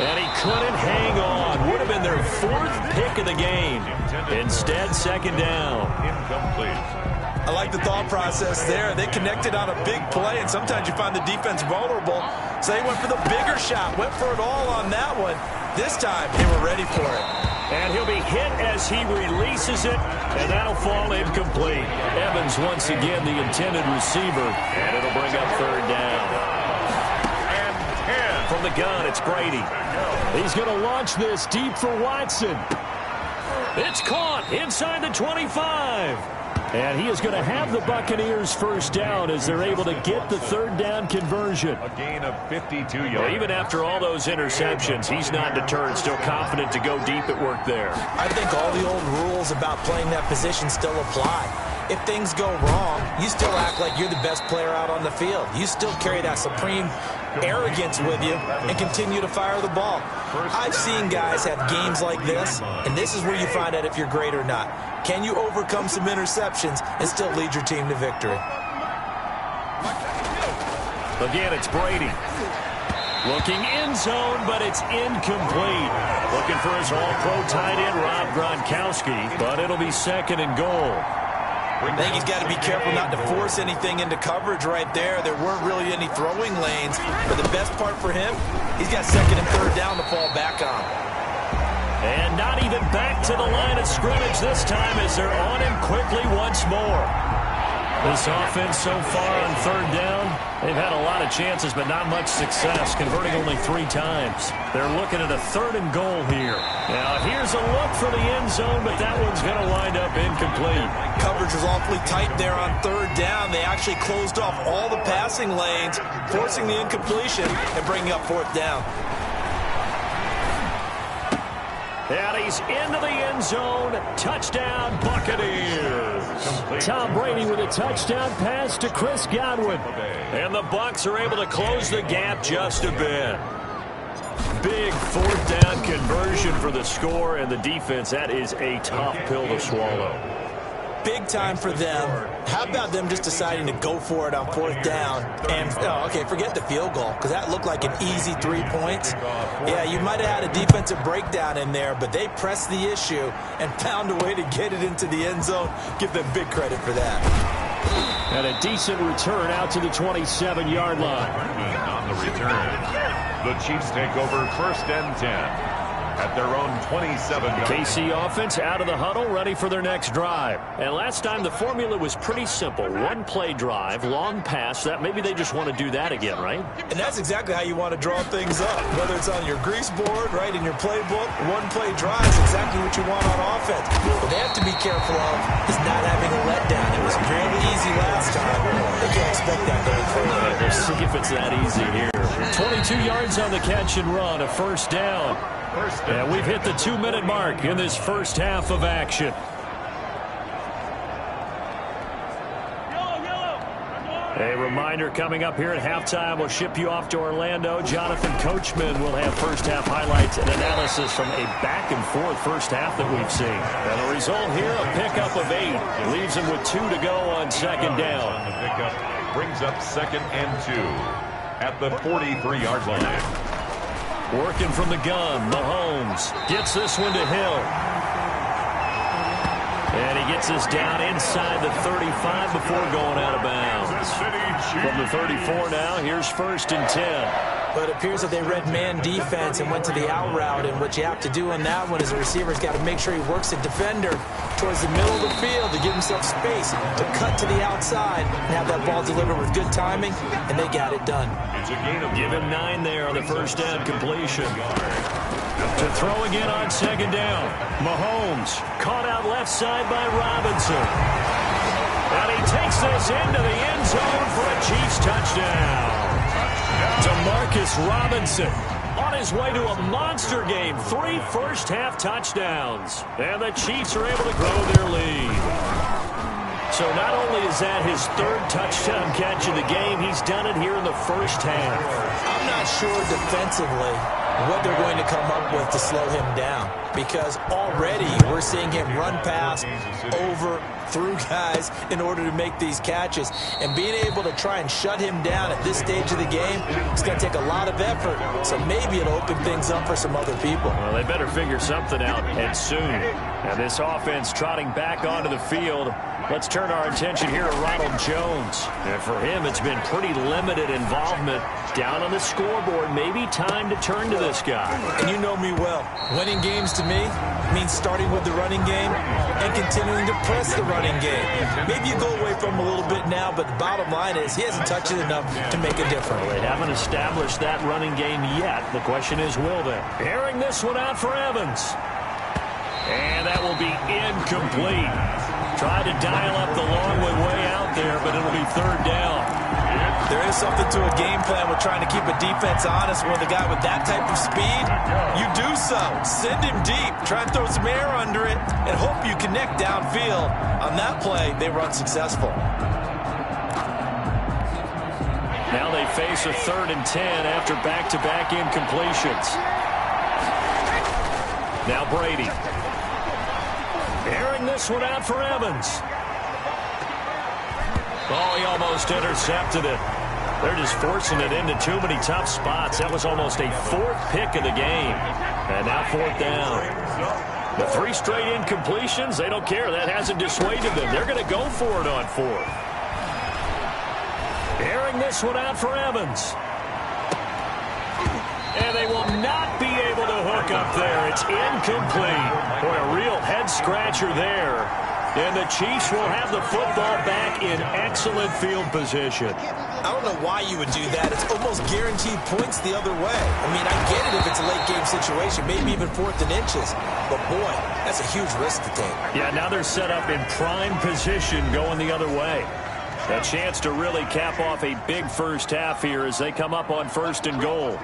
Speaker 2: And he couldn't hang on. Would have been their 4th pick of the game. Instead, 2nd down.
Speaker 1: Incomplete.
Speaker 3: I like the thought process there. They connected on a big play, and sometimes you find the defense vulnerable. So they went for the bigger shot, went for it all on that one. This time, they were ready for it.
Speaker 2: And he'll be hit as he releases it, and that'll fall incomplete. Evans once again the intended receiver, and it'll bring up 3rd down.
Speaker 1: And 10.
Speaker 2: From the gun, it's Brady. He's going to launch this deep for Watson. It's caught inside the 25. And he is going to have the Buccaneers 1st down as they're able to get the 3rd down conversion.
Speaker 1: A gain of 52 yards.
Speaker 2: Well, even after all those interceptions, he's not deterred, still confident to go deep at work there.
Speaker 3: I think all the old rules about playing that position still apply. if things go wrong, you still act like you're the best player out on the field. You still carry that supreme arrogance with you and continue to fire the ball. I've seen guys have games like this, and this is where you find out if you're great or not. Can you overcome some interceptions and still lead your team to victory?
Speaker 2: Again, it's Brady. Looking end zone, but it's incomplete. Looking for his all-pro tight end, Rob Gronkowski, but it'll be 2nd and goal.
Speaker 3: I think he's got to be careful not to force anything into coverage right there. There weren't really any throwing lanes, but the best part for him, he's got 2nd and 3rd down to fall back on.
Speaker 2: And not even back to the line of scrimmage this time as they're on him quickly once more. This offense so far on 3rd down, they've had a lot of chances but not much success, converting only 3 times. They're looking at a 3rd and goal here. Now here's a look for the end zone, but that one's going to wind up incomplete.
Speaker 3: Coverage was awfully tight there on 3rd down. They actually closed off all the passing lanes, forcing the incompletion and bringing up 4th down.
Speaker 2: And he's into the end zone. Touchdown, Buccaneers. Tom Brady with a touchdown pass to Chris Godwin. And the Bucs are able to close the gap just a bit. Big 4th down conversion for the score, and the defense, that is a tough pill to swallow.
Speaker 3: Big time for them. How about them just deciding to go for it on 4th down? And, okay, forget the field goal, because that looked like an easy 3 points. Yeah, you might have had a defensive breakdown in there, but they pressed the issue and found a way to get it into the end zone. Give them big credit for that.
Speaker 2: And a decent return out to the 27-yard line.
Speaker 1: On the return, the Chiefs take over 1st and 10. At their own 27-yard.
Speaker 2: KC offense out of the huddle, ready for their next drive. And last time the formula was pretty simple. 1-play drive, long pass. That maybe they just want to do that again, right?
Speaker 3: And that's exactly how you want to draw things up. Whether it's on your grease board, right, in your playbook, 1-play drive is exactly what you want on offense. What they have to be careful of is not having a letdown. It was fairly easy last time. They can't expect that going forward.
Speaker 2: Let's see if it's that easy here. 22 yards on the catch and run, a 1st down. And we've hit the 2-minute mark in this first half of action. A reminder coming up here at halftime, we'll ship you off to Orlando. Jonathan Coachman will have first half highlights and analysis from a back-and-forth first half that we've seen. And the result here, a pickup of 8. It leaves them with 2 to go on 2nd down.
Speaker 1: The pickup brings up 2nd and 2 at the 43-yard line.
Speaker 2: Working from the gun, Mahomes gets this one to Hill. And he gets this down inside the 35 before going out of bounds. From the 34 now, here's 1st and 10.
Speaker 3: But it appears that they read man defense and went to the out route. And what you have to do on that one is the receiver's got to make sure he works the defender towards the middle of the field to give himself space to cut to the outside and have that ball delivered with good timing, and they got it done.
Speaker 2: Give him 9 there on the 1st down completion. To throw again on 2nd down. Mahomes caught out left side by Robinson. And he takes this into the end zone for a Chiefs touchdown. Demarcus Robinson on his way to a monster game. 3 first-half touchdowns. And the Chiefs are able to grow their lead. So not only is that his 3rd touchdown catch of the game, he's done it here in the first half.
Speaker 3: I'm not sure defensively what they're going to come up with to slow him down, because already we're seeing him run past, over, through guys in order to make these catches. And being able to try and shut him down at this stage of the game, it's going to take a lot of effort. So maybe it'll open things up for some other people.
Speaker 2: Well, they better figure something out, and soon. And this offense trotting back onto the field. Let's turn our attention here to Ronald Jones. And for him, it's been pretty limited involvement down on the scoreboard. Maybe time to turn to this guy.
Speaker 3: And you know me well. Winning games to me means starting with the running game and continuing to press the running game. Maybe you go away from him a little bit now, but the bottom line is he hasn't touched it enough to make a difference.
Speaker 2: Well, they haven't established that running game yet. The question is, will they? Airing this one out for Evans. And that will be incomplete. Tried to dial up the long way out there, but it'll be 3rd down.
Speaker 3: There is something to a game plan with trying to keep a defense honest when the guy with that type of speed, you do so. Send him deep. Try and throw some air under it and hope you connect downfield. On that play, they were unsuccessful.
Speaker 2: Now they face a 3rd and 10 after back-to-back incompletions. Now Brady. Airing this one out for Evans. Oh, he almost intercepted it. They're just forcing it into too many tough spots. That was almost a 4th pick of the game. And now 4th down. The 3 straight incompletions, they don't care. That hasn't dissuaded them. They're going to go for it on 4th. Airing this one out for Evans. And they will not be able to hook up there. It's incomplete. Boy, a real head-scratcher there. And the Chiefs will have the football back in excellent field position.
Speaker 3: I don't know why you would do that. It's almost guaranteed points the other way. I mean, I get it if it's a late-game situation, maybe even 4th and inches. But, boy, that's a huge risk to take.
Speaker 2: Yeah, now they're set up in prime position going the other way. A chance to really cap off a big first half here as they come up on 1st and goal.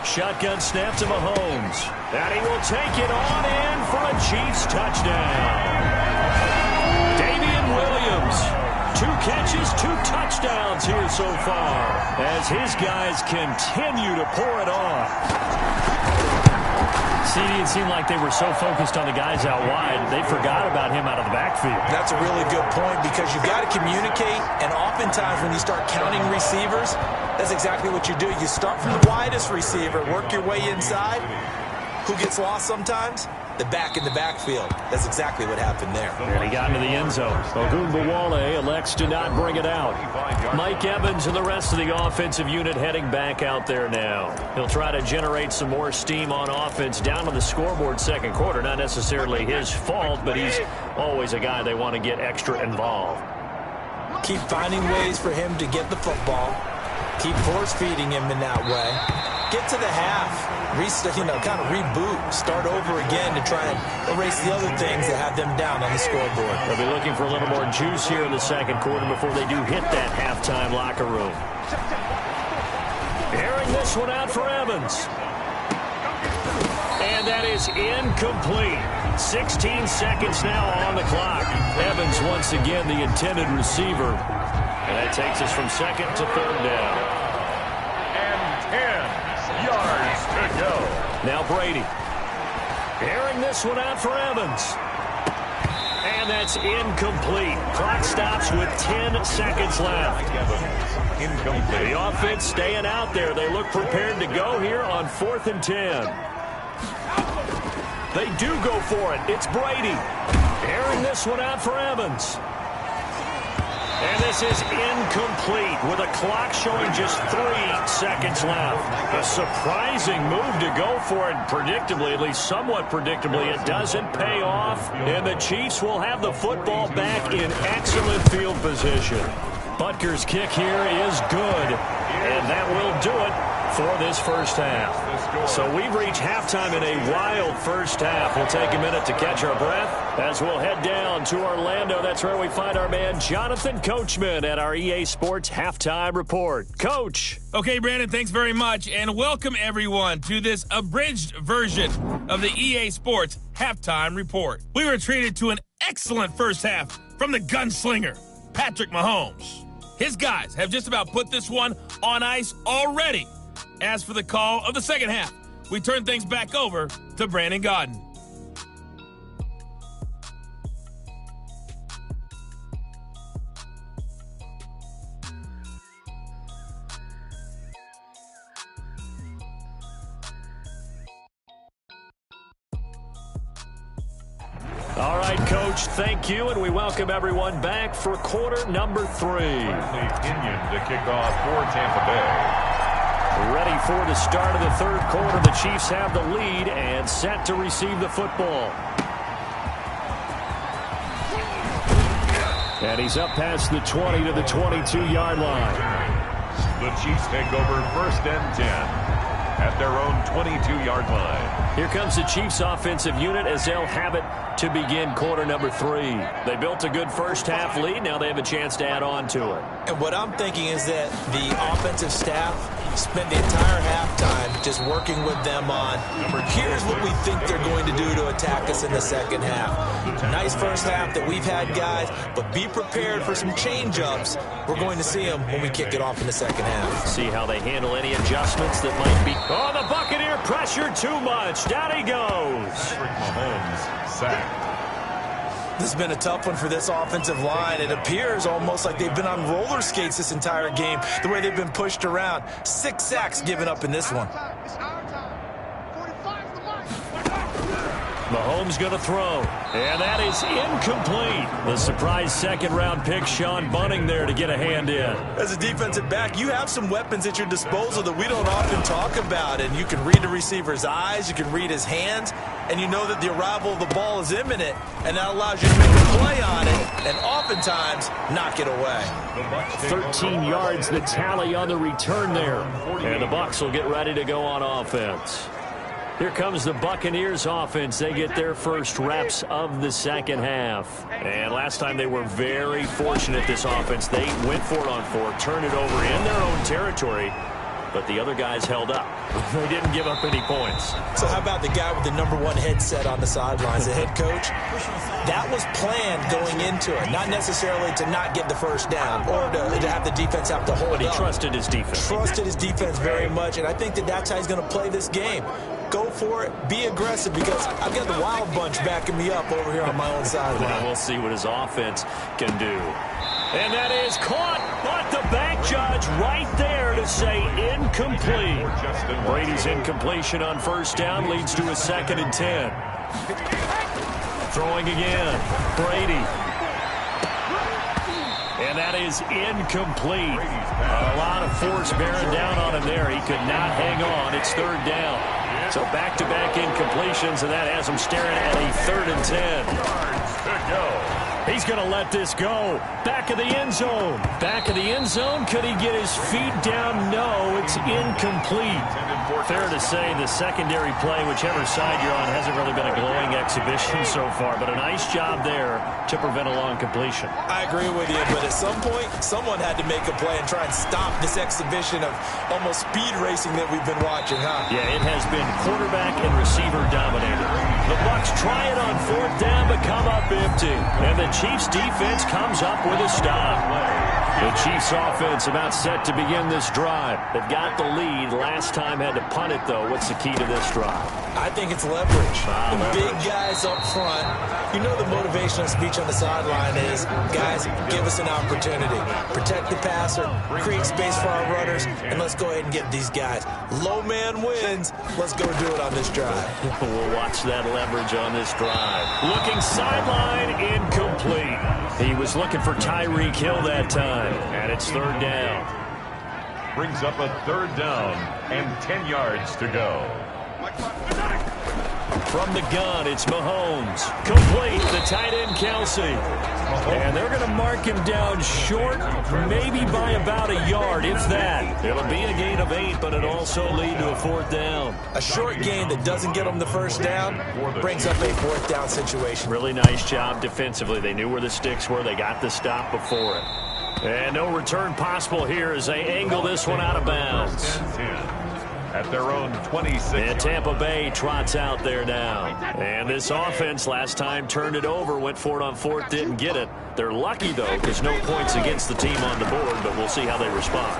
Speaker 2: Shotgun snap to Mahomes. And he will take it on in for a Chiefs touchdown. Damian Williams. 2 catches, 2 touchdowns here so far as his guys continue to pour it on. CD, it seemed like they were so focused on the guys out wide, they forgot about him out of the backfield.
Speaker 3: That's a really good point because you've got to communicate, and oftentimes when you start counting receivers, that's exactly what you do. You start from the widest receiver, work your way inside. Who gets lost sometimes? The back in the backfield. That's exactly what happened there.
Speaker 2: And he got into the end zone. Ogunbowale elects to not bring it out. Mike Evans and the rest of the offensive unit heading back out there now. He'll try to generate some more steam on offense down on the scoreboard 2nd quarter. Not necessarily his fault, but he's always a guy they want to get extra involved.
Speaker 3: Keep finding ways for him to get the football. Keep force-feeding him in that way. Get to the half. Kind of reboot. Start over again to try and erase the other things that have them down on the scoreboard.
Speaker 2: They'll be looking for a little more juice here in the 2nd quarter before they do hit that halftime locker room. Airing this one out for Evans. And that is incomplete. 16 seconds now on the clock. Evans once again the intended receiver. And that takes us from 2nd to 3rd down.
Speaker 1: And 10 yards to go.
Speaker 2: Now Brady. Airing this one out for Evans. And that's incomplete. Clock stops with 10 seconds left.
Speaker 1: Incomplete.
Speaker 2: The offense staying out there. They look prepared to go here on 4th and 10. They do go for it. It's Brady. Airing this one out for Evans. And this is incomplete with a clock showing just 3 seconds left. A surprising move to go for it. Predictably, at least somewhat predictably, it doesn't pay off. And the Chiefs will have the football back in excellent field position. Butker's kick here is good. And that will do it for this first half. So we've reached halftime in a wild first half. We'll take a minute to catch our breath as we'll head down to Orlando. That's where we find our man Jonathan Coachman at our EA Sports Halftime Report. Coach.
Speaker 4: Okay, Brandon, thanks very much, and welcome everyone to this abridged version of the EA Sports Halftime Report. We were treated to an excellent first half from the gunslinger, Patrick Mahomes. His guys have just about put this one on ice already. As for the call of the second half, we turn things back over to Brandon Gaudin.
Speaker 2: All right, Coach, thank you, and we welcome everyone back for quarter number 3.
Speaker 1: Opinion to kick off for Tampa Bay.
Speaker 2: Ready for the start of the 3rd quarter. The Chiefs have the lead and set to receive the football. And he's up past the 20 to the 22-yard line.
Speaker 1: The Chiefs take over 1st and 10. at their own 22-yard line.
Speaker 2: Here comes the Chiefs offensive unit as they'll have it to begin quarter number 3. They built a good first half lead. Now they have a chance to add on to it.
Speaker 3: And what I'm thinking is that the offensive staff spent the entire halftime just working with them on, here's what we think they're going to do to attack us in the second half. Nice first half that we've had, guys, but be prepared for some change-ups. We're going to see them when we kick it off in the second half.
Speaker 2: See how they handle any adjustments that might be. Oh, the Buccaneer pressure too much. Down he goes.
Speaker 1: Mahomes sacked.
Speaker 3: This has been a tough one for this offensive line. It appears almost like they've been on roller skates this entire game, the way they've been pushed around. 6 sacks given up in this one.
Speaker 2: Mahomes going to throw, and that is incomplete. The surprise second-round pick, Sean Bunting, there to get a hand in.
Speaker 3: As a defensive back, you have some weapons at your disposal that we don't often talk about, and you can read the receiver's eyes, you can read his hands, and you know that the arrival of the ball is imminent, and that allows you to make a play on it, and oftentimes knock it away.
Speaker 2: 13 yards, the tally on the return there, and the Bucs will get ready to go on offense. Here comes the Buccaneers offense. They get their first reps of the second half. And last time they were very fortunate, this offense. They went for it on 4, turned it over in their own territory, but the other guys held up. They didn't give up any points.
Speaker 3: So how about the guy with the #1 headset on the sidelines, the head coach? That was planned going into it, not necessarily to not get the first down or to have the defense have to hold
Speaker 2: But he
Speaker 3: up.
Speaker 2: trusted his defense.
Speaker 3: Trusted his defense very much, and I think that that's how he's going to play this game. Go for it. Be aggressive, because I've got the wild bunch backing me up over here on my own sideline.
Speaker 2: We'll see what his offense can do. And that is caught, but the back judge right there to say incomplete. Brady's incompletion on first down leads to a 2nd and 10. Throwing again. Brady. And that is incomplete. A lot of force bearing down on him there. He could not hang on. It's 3rd down. So back-to-back incompletions, and that has him staring at a 3rd and 10. He's going to let this go. Back of the end zone. Back of the end zone. Could he get his feet down? No, it's incomplete. Fair to say the secondary play, whichever side you're on, hasn't really been a glowing exhibition so far, but a nice job there to prevent a long completion.
Speaker 3: I agree with you, but at some point, someone had to make a play and try and stop this exhibition of almost speed racing that we've been watching, huh?
Speaker 2: Yeah, it has been quarterback and receiver dominated. The Bucs try it on 4th down, but come up empty. And the Chiefs defense comes up with a stop. The Chiefs offense about set to begin this drive. They've got the lead. Last time had to punt it, though. What's the key to this drive?
Speaker 3: I think it's leverage. The big guys up front. You know the motivational speech on the sideline is, guys, give us an opportunity. Protect the passer, create space for our runners, and let's go ahead and get these guys. Low man wins. Let's go do it on this drive.
Speaker 2: We'll watch that leverage on this drive. Looking sideline, incomplete. He was looking for Tyreek Hill that time, and it's 3rd down.
Speaker 1: Brings up a 3rd down and 10 yards to go.
Speaker 2: From the gun, it's Mahomes. Complete, the tight end, Kelsey. And they're going to mark him down short, maybe by about a yard, if that. It'll be a gain of 8, but it'll also lead to a 4th down.
Speaker 3: A short gain that doesn't get them the first down brings up a 4th down situation.
Speaker 2: Really nice job defensively. They knew where the sticks were. They got the stop before it. And no return possible here as they angle this one out of bounds.
Speaker 1: At their own 26.
Speaker 2: And Tampa Bay trots out there now. And this offense last time turned it over, went for it on 4th, didn't get it. They're lucky, though, because no points against the team on the board, but we'll see how they respond.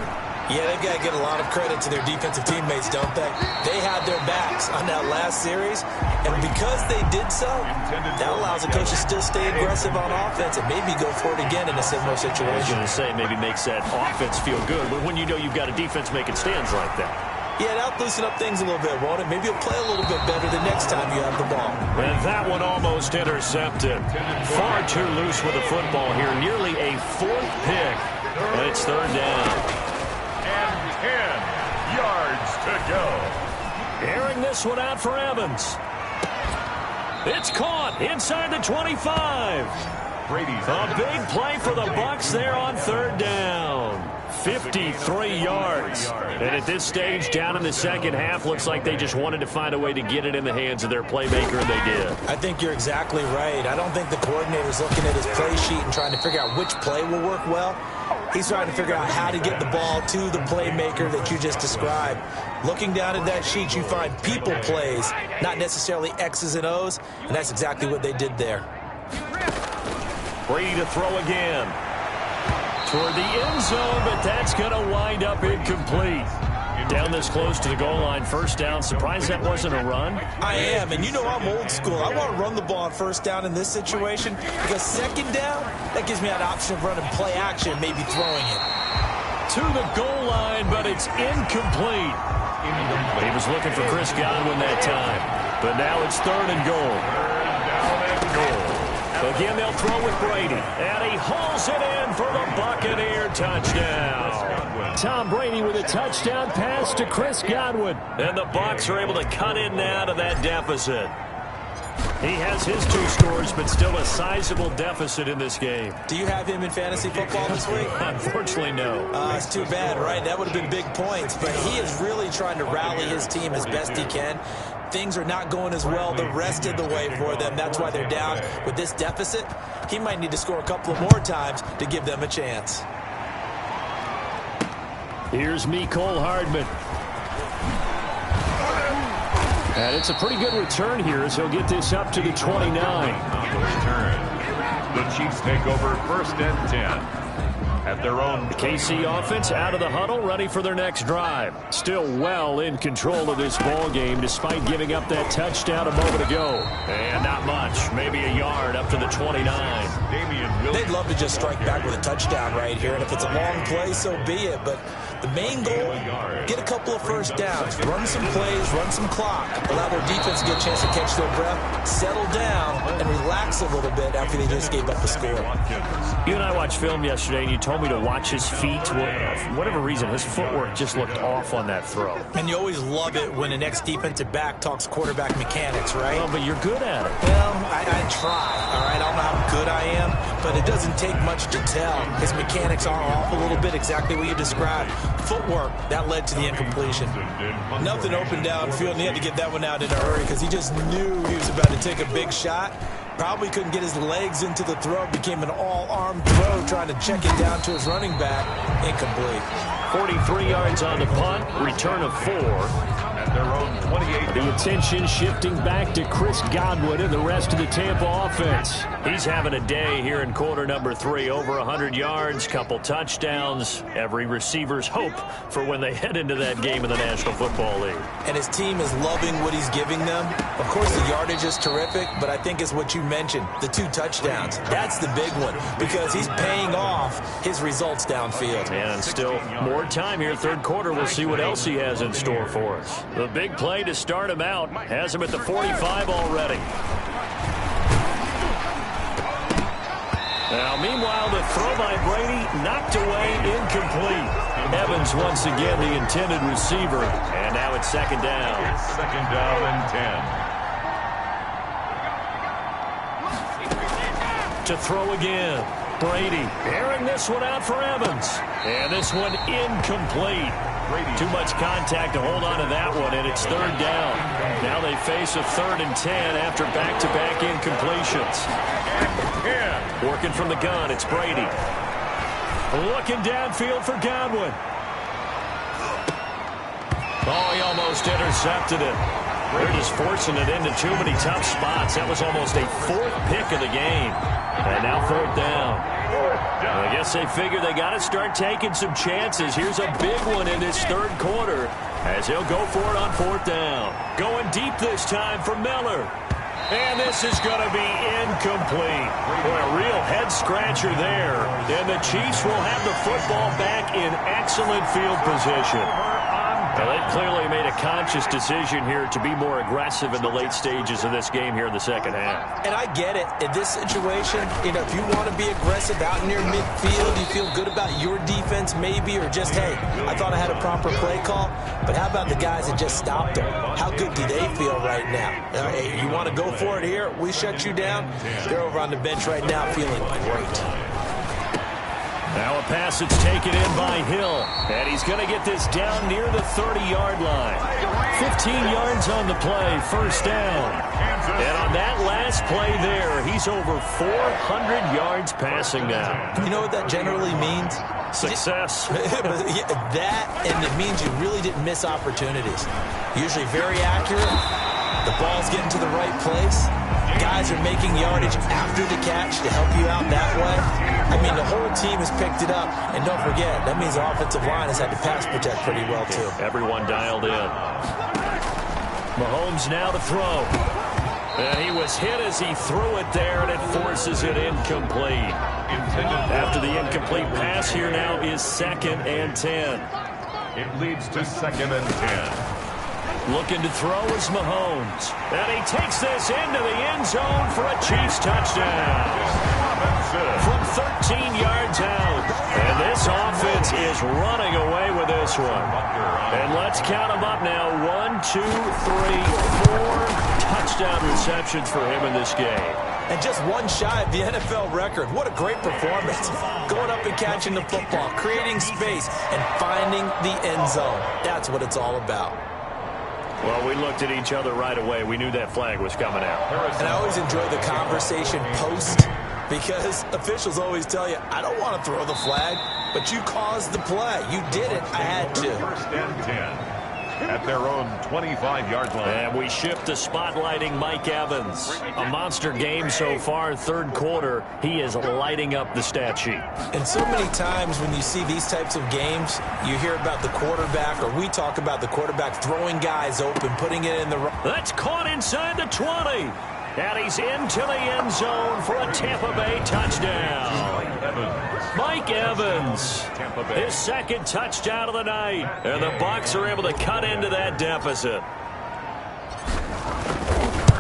Speaker 3: Yeah, they've got to get a lot of credit to their defensive teammates, don't they? They had their backs on that last series, and because they did so, that allows the coach to still stay aggressive on offense and maybe go for it again in a similar
Speaker 2: I was
Speaker 3: situation.
Speaker 2: going to say, maybe makes that offense feel good, but when you know you've got a defense making stands like that.
Speaker 3: Yeah, that'll loosen up things a little bit, won't it? Maybe you'll play a little bit better the next time you have the ball.
Speaker 2: And that one almost intercepted. Far too loose with the football here. Nearly a 4th pick. And it's 3rd down.
Speaker 1: And 10 yards to go.
Speaker 2: Airing this one out for Evans. It's caught inside the 25.
Speaker 1: Brady's
Speaker 2: A big play for the Bucs there on 3rd down. 53 yards. And at this stage, down in the second half, looks like they just wanted to find a way to get it in the hands of their playmaker, and they did.
Speaker 3: I think you're exactly right. I don't think the coordinator's looking at his play sheet and trying to figure out which play will work well. He's trying to figure out how to get the ball to the playmaker that you just described. Looking down at that sheet, you find people plays, not necessarily X's and O's, and that's exactly what they did there.
Speaker 2: Brady to throw again. Toward the end zone, but that's going to wind up incomplete. Down this close to the goal line, first down. Surprised that wasn't a run?
Speaker 3: I am, and you know I'm old school. I want to run the ball on first down in this situation because second down, that gives me an option of running play action, maybe throwing it.
Speaker 2: To the goal line, but it's incomplete. He was looking for Chris Godwin that time, but now it's third and goal. Again, they'll throw with Brady, and he hauls it in for the Buccaneer touchdown. Tom Brady with a touchdown pass to Chris Godwin. And the Bucs are able to cut in now to that deficit. He has his 2 scores, but still a sizable deficit in this game.
Speaker 3: Do you have him in fantasy football this week?
Speaker 2: Unfortunately, no.
Speaker 3: It's too bad, right? That would have been big points, but he is really trying to rally his team as best he can. Things are not going as well the rest of the way for them. That's why they're down with this deficit. He might need to score a couple of more times to give them a chance.
Speaker 2: Here's Mecole Hardman. And it's a pretty good return here as he'll get this up to the 29.
Speaker 1: The Chiefs take over first and 10. At their own.
Speaker 2: The KC offense out of the huddle, ready for their next drive. Still well in control of this ball game despite giving up that touchdown a moment ago. And not much, maybe a yard up to the 29.
Speaker 3: They'd love to just strike back with a touchdown right here, and if it's a long play, so be it. But the main goal, get a couple of first downs, run some plays, run some clock, allow their defense to get a chance to catch their breath, settle down, and relax a little bit after they just gave up a score.
Speaker 2: You and I watched film yesterday, and you told me to watch his feet. For whatever reason, his footwork just looked off on that throw.
Speaker 3: And you always love it when an ex-defensive back talks quarterback mechanics, right?
Speaker 2: Well, but you're good at it.
Speaker 3: Well, I try, all right? I don't know how good I am, but it doesn't take much to tell. His mechanics are off a little bit, exactly what you described. Footwork, that led to the incompletion. Nothing open downfield, and he had to get that one out in a hurry because he just knew he was about to take a big shot. Probably couldn't get his legs into the throw. Became an all-arm throw trying to check it down to his running back. Incomplete.
Speaker 2: 43 yards on the punt. Return of 4.
Speaker 1: At their own 28.
Speaker 2: The attention shifting back to Chris Godwin and the rest of the Tampa offense. He's having a day here in quarter number 3. Over 100 yards, couple touchdowns. Every receiver's hope for when they head into that game in the National Football League.
Speaker 3: And his team is loving what he's giving them. Of course, the yardage is terrific, but I think it's what you mentioned, the 2 touchdowns. That's the big one because he's paying off his results downfield.
Speaker 2: And still more time here, third quarter. We'll see what else he has in store for us. The big play to start him out has him at the 45 already. Now, meanwhile, the throw by Brady knocked away, incomplete. Evans once again the intended receiver, and now it's second down.
Speaker 1: Second down and 10.
Speaker 2: To throw again. Brady airing this one out for Evans. And this one incomplete. Too much contact to hold on to that one, and it's third down. Now they face a 3rd and 10 after back-to-back incompletions. Working from the gun, it's Brady. Looking downfield for Godwin. Oh, he almost intercepted it. They're just forcing it into too many tough spots. That was almost a 4th pick of the game. And now 4th down. I guess they figure they got to start taking some chances. Here's a big one in this third quarter as he'll go for it on 4th down. Going deep this time for Miller. And this is going to be incomplete. Boy, a real head-scratcher there. And the Chiefs will have the football back in excellent field position. Now, they've clearly made a conscious decision here to be more aggressive in the late stages of this game here in the second half.
Speaker 3: And I get it. In this situation, if you want to be aggressive out near midfield, you feel good about your defense maybe, or just, hey, I thought I had a proper play call. But how about the guys that just stopped them? How good do they feel right now? Hey, you want to go for it here? We shut you down. They're over on the bench right now feeling great.
Speaker 2: Now a pass that's taken in by Hill. And he's going to get this down near the 30-yard line. 15 yards on the play, first down. And on that last play there, he's over 400 yards passing now.
Speaker 3: You know what that generally means?
Speaker 2: Success.
Speaker 3: That, and it means you really didn't miss opportunities. Usually very accurate. The ball's getting to the right place. Guys are making yardage after the catch to help you out that way. I mean, the whole team has picked it up. And don't forget, that means the offensive line has had to pass protect pretty well, too.
Speaker 2: Everyone dialed in. Mahomes now to throw. And he was hit as he threw it there, and it forces it incomplete. After the incomplete pass, here now is 2nd and 10.
Speaker 1: It leads to 2nd and 10.
Speaker 2: Looking to throw is Mahomes. And he takes this into the end zone for a Chiefs touchdown. From 13 yards out. And this offense is running away with this one. And let's count them up now. 1, 2, 3, 4 touchdown receptions for him in this game.
Speaker 3: And just one shy of the NFL record. What a great performance. Going up and catching the football, creating space, and finding the end zone. That's what it's all about.
Speaker 2: Well, we looked at each other right away. We knew that flag was coming out.
Speaker 3: And I always enjoy the conversation post because officials always tell you, I don't want to throw the flag, but you caused the play. You did it. I had to.
Speaker 1: 1st and 10. At their own 25-yard line.
Speaker 2: And we shift to spotlighting Mike Evans. A monster game so far, 3rd quarter. He is lighting up the stat sheet.
Speaker 3: And so many times when you see these types of games, you hear about the quarterback, or we talk about the quarterback throwing guys open, putting it in the...
Speaker 2: That's caught inside the 20. And he's into the end zone for a Tampa Bay touchdown. Mike Evans, his 2nd touchdown of the night. And the Bucs are able to cut into that deficit.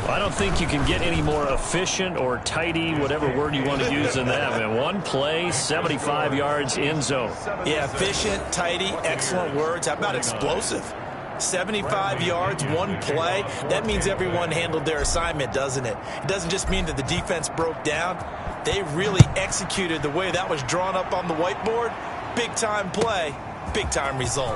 Speaker 2: I don't think you can get any more efficient or tidy, whatever word you want to use in that, man. One play, 75 yards, end zone.
Speaker 3: Yeah, efficient, tidy, excellent words. How about explosive? 75 yards, one play. That means everyone handled their assignment, doesn't it? It doesn't just mean that the defense broke down. They really executed the way that was drawn up on the whiteboard. Big-time play, big-time result.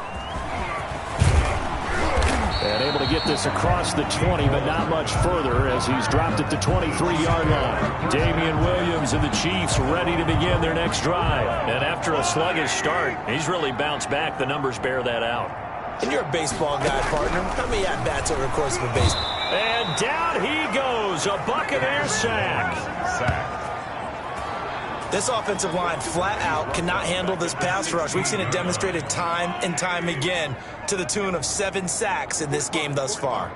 Speaker 2: And able to get this across the 20, but not much further as he's dropped at the 23-yard line. Damian Williams and the Chiefs ready to begin their next drive. And after a sluggish start, he's really bounced back. The numbers bear that out.
Speaker 3: And you're a baseball guy, partner. How many at-bats over the course of a baseball?
Speaker 2: And down he goes. A Buccaneer sack.
Speaker 3: This offensive line flat out cannot handle this pass rush. We've seen it demonstrated time and time again to the tune of 7 sacks in this game thus far.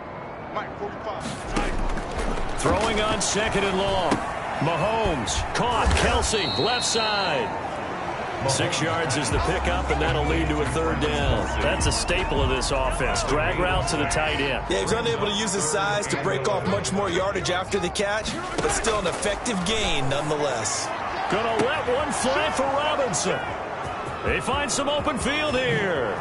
Speaker 2: Throwing on 2nd and long. Mahomes caught. Kelsey left side. 6 yards is the pickup, and that'll lead to a 3rd down. That's a staple of this offense. Drag route to the tight end.
Speaker 3: Yeah, he's unable to use his size to break off much more yardage after the catch, but still an effective gain nonetheless.
Speaker 2: Gonna let one fly for Robinson. They find some open field here.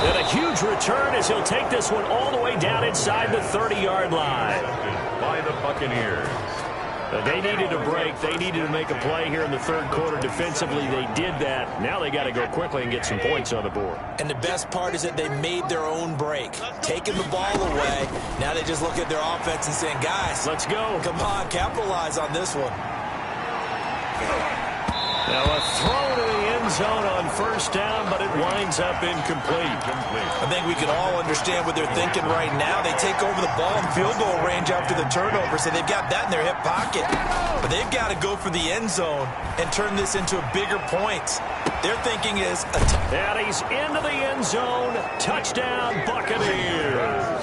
Speaker 2: And a huge return as he'll take this one all the way down inside the 30-yard line.
Speaker 1: By the Buccaneers.
Speaker 2: They needed a break. They needed to make a play here in the 3rd quarter. Defensively, they did that. Now they got to go quickly and get some points on the board.
Speaker 3: And the best part is that they made their own break. Taking the ball away. Now they just look at their offense and saying, guys,
Speaker 2: let's go.
Speaker 3: Come on, capitalize on this one.
Speaker 2: Now a throw to the end zone on 1st down, but it winds up incomplete.
Speaker 3: I think we can all understand what they're thinking right now. They take over the ball in field goal range after the turnover, so they've got that in their hip pocket. But they've got to go for the end zone and turn this into a bigger point. Their thinking is...
Speaker 2: And he's into the end zone. Touchdown, Buccaneers.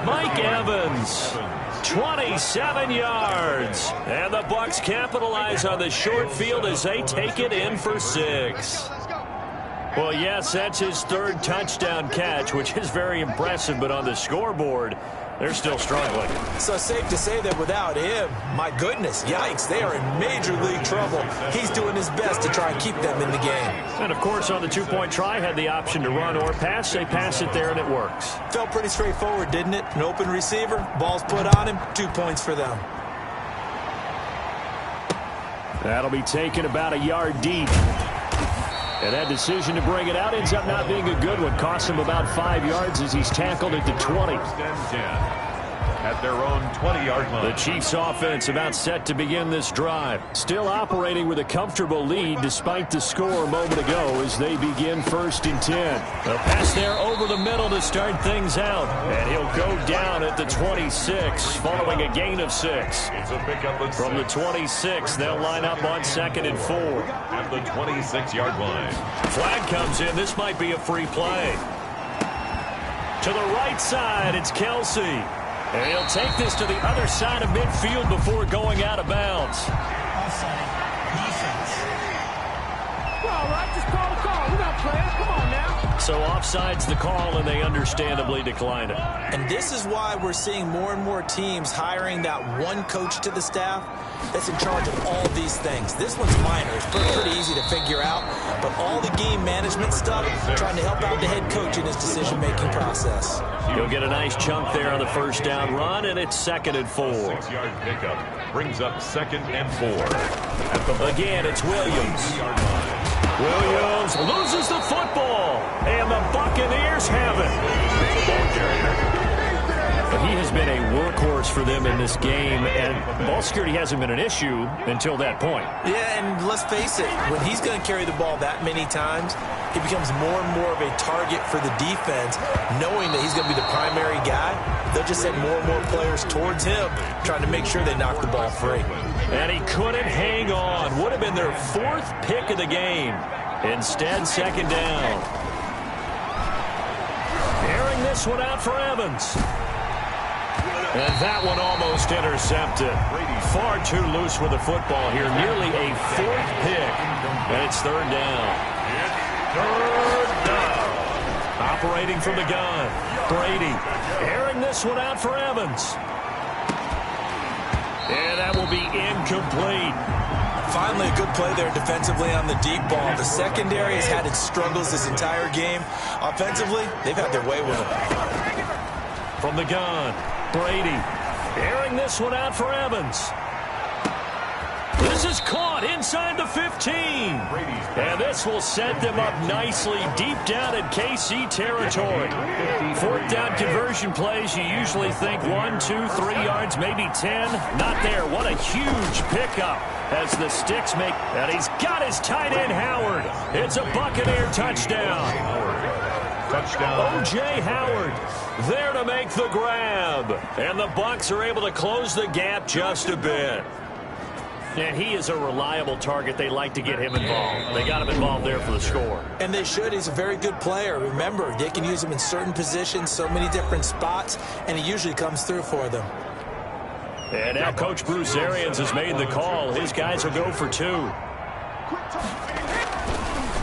Speaker 2: Mike Evans. 27 yards. And the Bucs capitalize on the short field as they take it in for 6. Well, yes, that's his 3rd touchdown catch, which is very impressive, but on the scoreboard, they're still struggling.
Speaker 3: So safe to say that without him, my goodness, yikes, they are in major league trouble. He's doing his best to try and keep them in the game.
Speaker 2: And, of course, on the 2-point try, had the option to run or pass. They pass it there, and it works.
Speaker 3: Felt pretty straightforward, didn't it? An open receiver, ball's put on him, 2 points for them.
Speaker 2: That'll be taken about a yard deep. And that decision to bring it out ends up not being a good one. Costs him about 5 yards as he's tackled at the 20.
Speaker 1: At their own 20-yard line.
Speaker 2: The Chiefs offense about set to begin this drive. Still operating with a comfortable lead despite the score a moment ago as they begin 1st and 10. They'll pass there over the middle to start things out. And he'll go down at the 26 following a gain of 6.
Speaker 1: It's a pickup of
Speaker 2: From the 26, they'll line up on 2nd and 4.
Speaker 1: At the 26-yard line.
Speaker 2: Flag comes in. This might be a free play. To the right side, it's Kelsey. And he'll take this to the other side of midfield before going out of bounds.
Speaker 5: Offside. Defense. Well, all right, just call the call. We're not playing. Come on now.
Speaker 2: So offside's the call, and they understandably decline it.
Speaker 3: And this is why we're seeing more and more teams hiring that one coach to the staff that's in charge of all these things. This one's minor. It's pretty easy to figure out. But all the game management stuff, trying to help out the head coach in his decision-making process.
Speaker 2: He'll get a nice chunk there on the first down run, and it's 2nd and 4.
Speaker 1: 6-yard pickup brings up 2nd and 4.
Speaker 2: Again, it's Williams. Williams loses the football, and the Buccaneers have it. Ball carrier. He has been a workhorse for them in this game, and ball security hasn't been an issue until that point.
Speaker 3: Yeah, and let's face it, when he's going to carry the ball that many times, he becomes more and more of a target for the defense, knowing that he's going to be the primary guy. They'll just send more and more players towards him, trying to make sure they knock the ball free.
Speaker 2: And he couldn't hang on. Would have been their 4th pick of the game. Instead, 2nd down. Airing this one out for Evans. And that one almost intercepted. Far too loose with the football here. Nearly a 4th pick. And it's 3rd down. Third down. Operating from the gun. Brady airing this one out for Evans. And that will be incomplete.
Speaker 3: Finally, a good play there defensively on the deep ball. The secondary has had its struggles this entire game. Offensively, they've had their way with it.
Speaker 2: From the gun, Brady airing this one out for Evans. This is caught inside the 15. And this will set them up nicely deep down in KC territory. 4th down conversion plays, you usually think 1, 2, 3 yards, maybe 10. Not there. What a huge pickup as the sticks make. And he's got his tight end, Howard. It's a Buccaneer touchdown. O.J. Howard there to make the grab. And the Bucs are able to close the gap just a bit. And he is a reliable target. They like to get him involved. They got him involved there for the score.
Speaker 3: And they should. He's a very good player. Remember, they can use him in certain positions, so many different spots, and he usually comes through for them.
Speaker 2: And now Coach Bruce Arians has made the call. His guys will go for 2.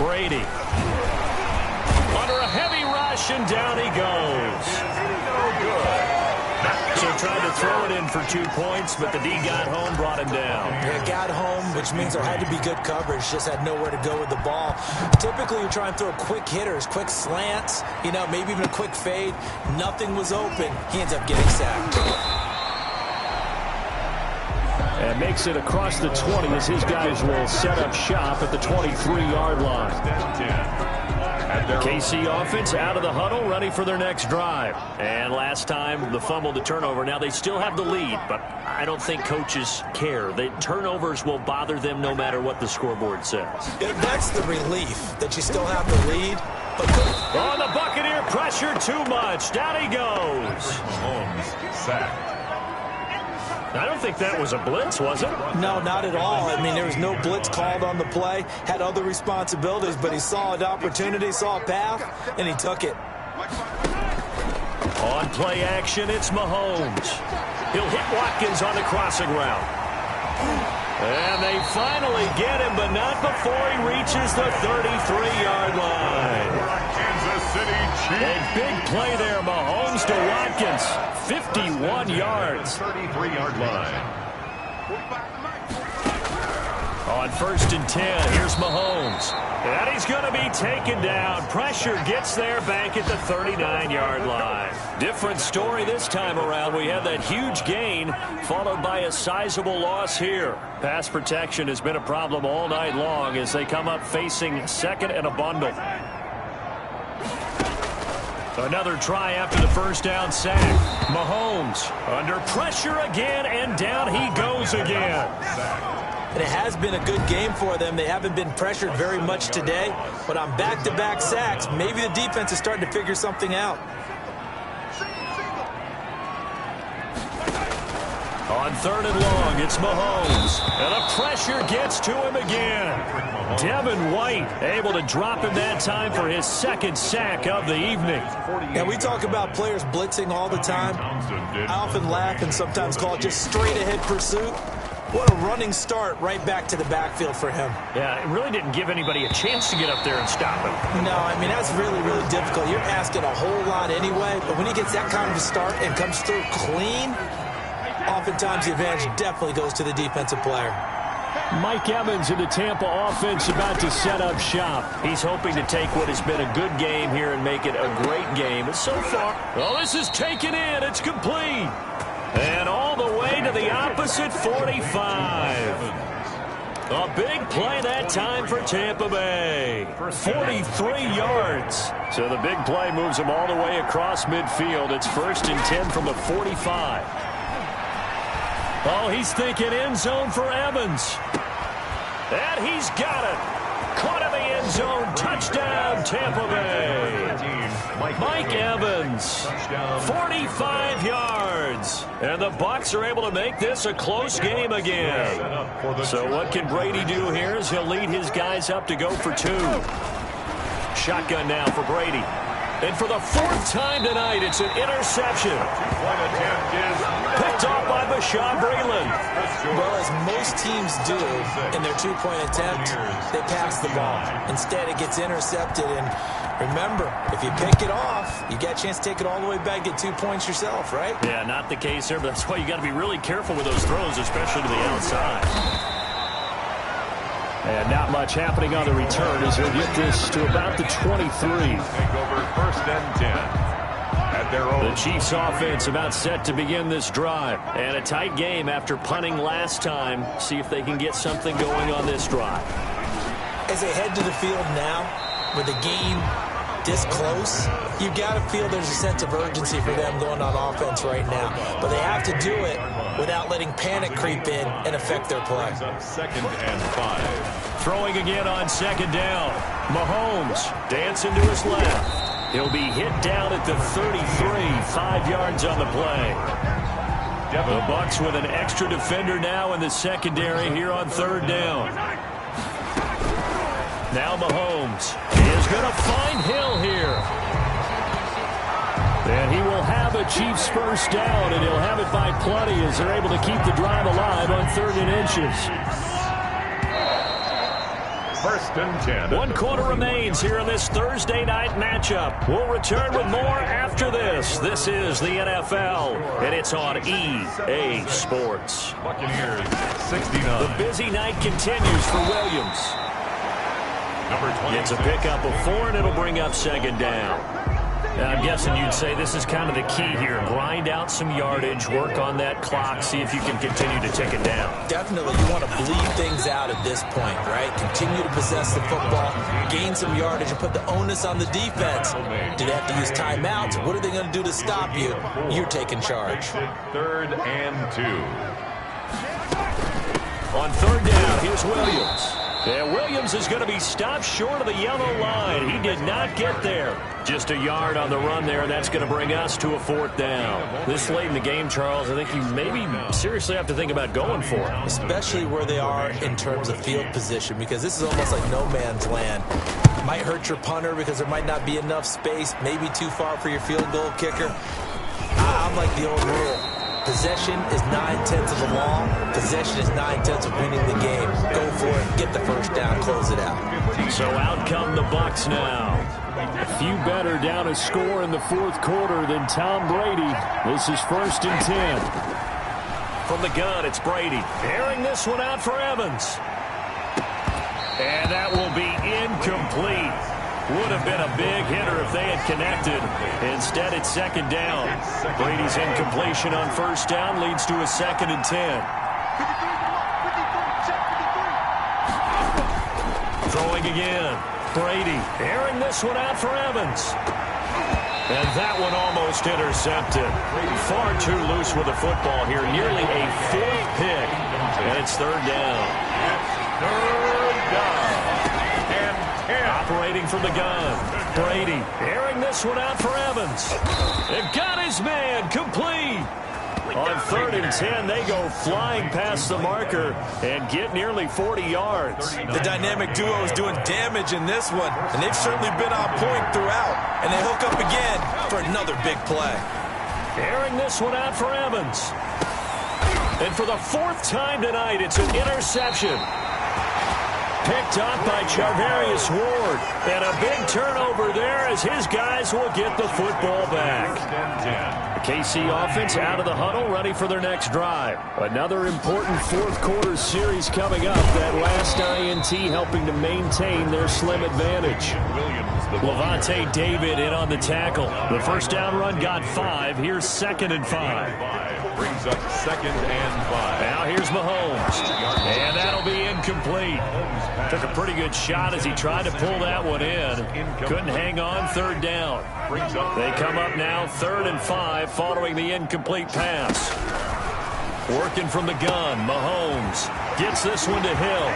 Speaker 2: Brady. Under a heavy rush, and down he goes. So tried to throw it in for 2 points, but the D got home, brought him down.
Speaker 3: Yeah, got home, which means there had to be good coverage. Just had nowhere to go with the ball. Typically, you try and throw quick hitters, quick slants, maybe even a quick fade. Nothing was open. He ends up getting sacked.
Speaker 2: And makes it across the 20 as his guys will set up shop at the 23-yard line. The KC offense out of the huddle, ready for their next drive. And last time, the fumble, the turnover. Now, they still have the lead, but I don't think coaches care. The turnovers will bother them no matter what the scoreboard says.
Speaker 3: Yeah, that's the relief, that you still have the lead. But
Speaker 2: the Buccaneer pressure too much. Down he goes.
Speaker 1: Mahomes sacked.
Speaker 2: I don't think that was a blitz, was it?
Speaker 3: No, not at all. I mean, there was no blitz called on the play. Had other responsibilities, but he saw an opportunity, saw a path, and he took it.
Speaker 2: On play action, it's Mahomes. He'll hit Watkins on the crossing route. And they finally get him, but not before he reaches the 33-yard line.
Speaker 1: Kansas City Chiefs.
Speaker 2: A big play there, Mahomes to Watkins. 51 yards.
Speaker 1: 33-yard line.
Speaker 2: On 1st and 10, here's Mahomes. And he's going to be taken down. Pressure gets there back at the 39-yard line. Different story this time around. We had that huge gain followed by a sizable loss here. Pass protection has been a problem all night long as they come up facing second and a bundle. Another try after the first down sack. Mahomes under pressure again, and down he goes again.
Speaker 3: And it has been a good game for them. They haven't been pressured very much today, but on back-to-back sacks, maybe the defense is starting to figure something out.
Speaker 2: On third and long, it's Mahomes. And the pressure gets to him again. Devin White able to him that time for his second sack of the evening.
Speaker 3: And we talk about players blitzing all the time. I often laugh and sometimes call it just straight-ahead pursuit. What a running start right back to the backfield for him.
Speaker 2: Yeah, it really didn't give anybody a chance to get up there and stop him.
Speaker 3: No, I mean, that's really, really difficult. You're asking a whole lot anyway, but when he gets that kind of a start and comes through clean, oftentimes the advantage definitely goes to the defensive player.
Speaker 2: Mike Evans in the Tampa offense about to set up shop. He's hoping to take what has been a good game here and make it a great game. But so far, well, this is taken in. It's complete. And all the way to the opposite 45. A big play that time for Tampa Bay. 43 yards. So the big play moves them all the way across midfield. It's 1st and 10 from the 45. Oh, he's thinking end zone for Evans. And he's got it. Caught in the end zone. Touchdown, Tampa Bay. Mike Evans, 45 yards. And the Bucs are able to make this a close game again. So what can Brady do here is he'll lead his guys up to go for 2. Shotgun now for Brady. And for the 4th time tonight, it's an interception. Picked off by Bashaud Breeland.
Speaker 3: Well, as most teams do in their 2-point attempt, they pass the ball. Instead, it gets intercepted. And remember, if you pick it off, you get a chance to take it all the way back, get 2 points yourself, right?
Speaker 2: Yeah, not the case here, but that's why you got to be really careful with those throws, especially to the outside. And not much happening on the return as he'll get this to about the 23.
Speaker 1: Take over 1st and 10 at their own.
Speaker 2: The Chiefs offense about set to begin this drive. And a tight game after punting last time. See if they can get something going on this drive.
Speaker 3: As they head to the field now, with the game this close, you got to feel there's a sense of urgency for them going on offense right now. But they have to do it without letting panic creep in and affect their play.
Speaker 1: 2nd and 5.
Speaker 2: Throwing again on 2nd down. Mahomes dancing to his left. He'll be hit down at the 33, 5 yards on the play. The Bucs with an extra defender now in the secondary here on 3rd down. Now Mahomes is going to find Hill here. And he will have a Chiefs first down, and he'll have it by plenty as they're able to keep the drive alive on 3rd and inches.
Speaker 1: 1st and 10.
Speaker 2: 1 quarter remains here in this Thursday night matchup. We'll return with more after this. This is the NFL, and it's on EA Sports.
Speaker 1: Buccaneers, 69.
Speaker 2: The busy night continues for Williams. Gets a pickup of 4, and it'll bring up 2nd down. Now, I'm guessing you'd say this is kind of the key here. Grind out some yardage, work on that clock, see if you can continue to tick it down.
Speaker 3: Definitely, you want to bleed things out at this point, right? Continue to possess the football, gain some yardage, and put the onus on the defense. Do they have to use timeouts? What are they going to do to stop you? You're taking charge.
Speaker 1: 3rd and 2.
Speaker 2: On 3rd down, here's Williams. And Williams is going to be stopped short of the yellow line. He did not get there. Just a yard on the run there, and that's going to bring us to a 4th down. This late in the game, Charles, I think you maybe seriously have to think about going for it.
Speaker 3: Especially where they are in terms of field position, because this is almost like no man's land. Might hurt your punter because there might not be enough space, maybe too far for your field goal kicker. I'm like the old rule. Possession is 9/10 of the law. Possession is 9/10 of winning the game. Go for it. Get the first down. Close it out.
Speaker 2: So out come the Bucs now. A few better down a score in the 4th quarter than Tom Brady. This is 1st and 10. From the gun, it's Brady. Airing this one out for Evans. And that will be incomplete. Would have been a big hitter if they had connected. Instead, it's second down. Brady's incompletion on first down leads to a 2nd and 10. Throwing again. Brady airing this one out for Evans. And that one almost intercepted. Far too loose with the football here. Nearly a 4th pick. And it's 3rd down.
Speaker 1: Third down. And 10.
Speaker 2: Operating from the gun. Brady airing this one out for Evans. They've got his man complete. On 3rd and 10, they go flying past the marker and get nearly 40 yards.
Speaker 3: The dynamic duo is doing damage in this one, and they've certainly been on point throughout. And they hook up again for another big play.
Speaker 2: Airing this one out for Evans. And for the 4th time tonight, it's an interception. Picked up by Charvarius Ward. And a big turnover there as his guys will get the football back. The KC offense out of the huddle, ready for their next drive. Another important 4th quarter series coming up. That last INT helping to maintain their slim advantage. Levante David in on the tackle. The first down run got 5. Here's 2nd and 5.
Speaker 1: Brings up 2nd and 5.
Speaker 2: Now here's Mahomes. And that'll be incomplete. Took a pretty good shot as he tried to pull that one in. Couldn't hang on. 3rd down. They come up now 3rd and 5 following the incomplete pass. Working from the gun. Mahomes gets this one to Hill.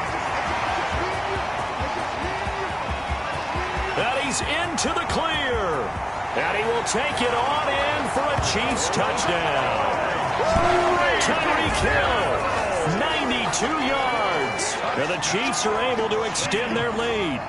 Speaker 2: And he's into the clear. And he will take it on in for a Chiefs touchdown. Tyreek Hill, 92 yards. And the Chiefs are able to extend their lead.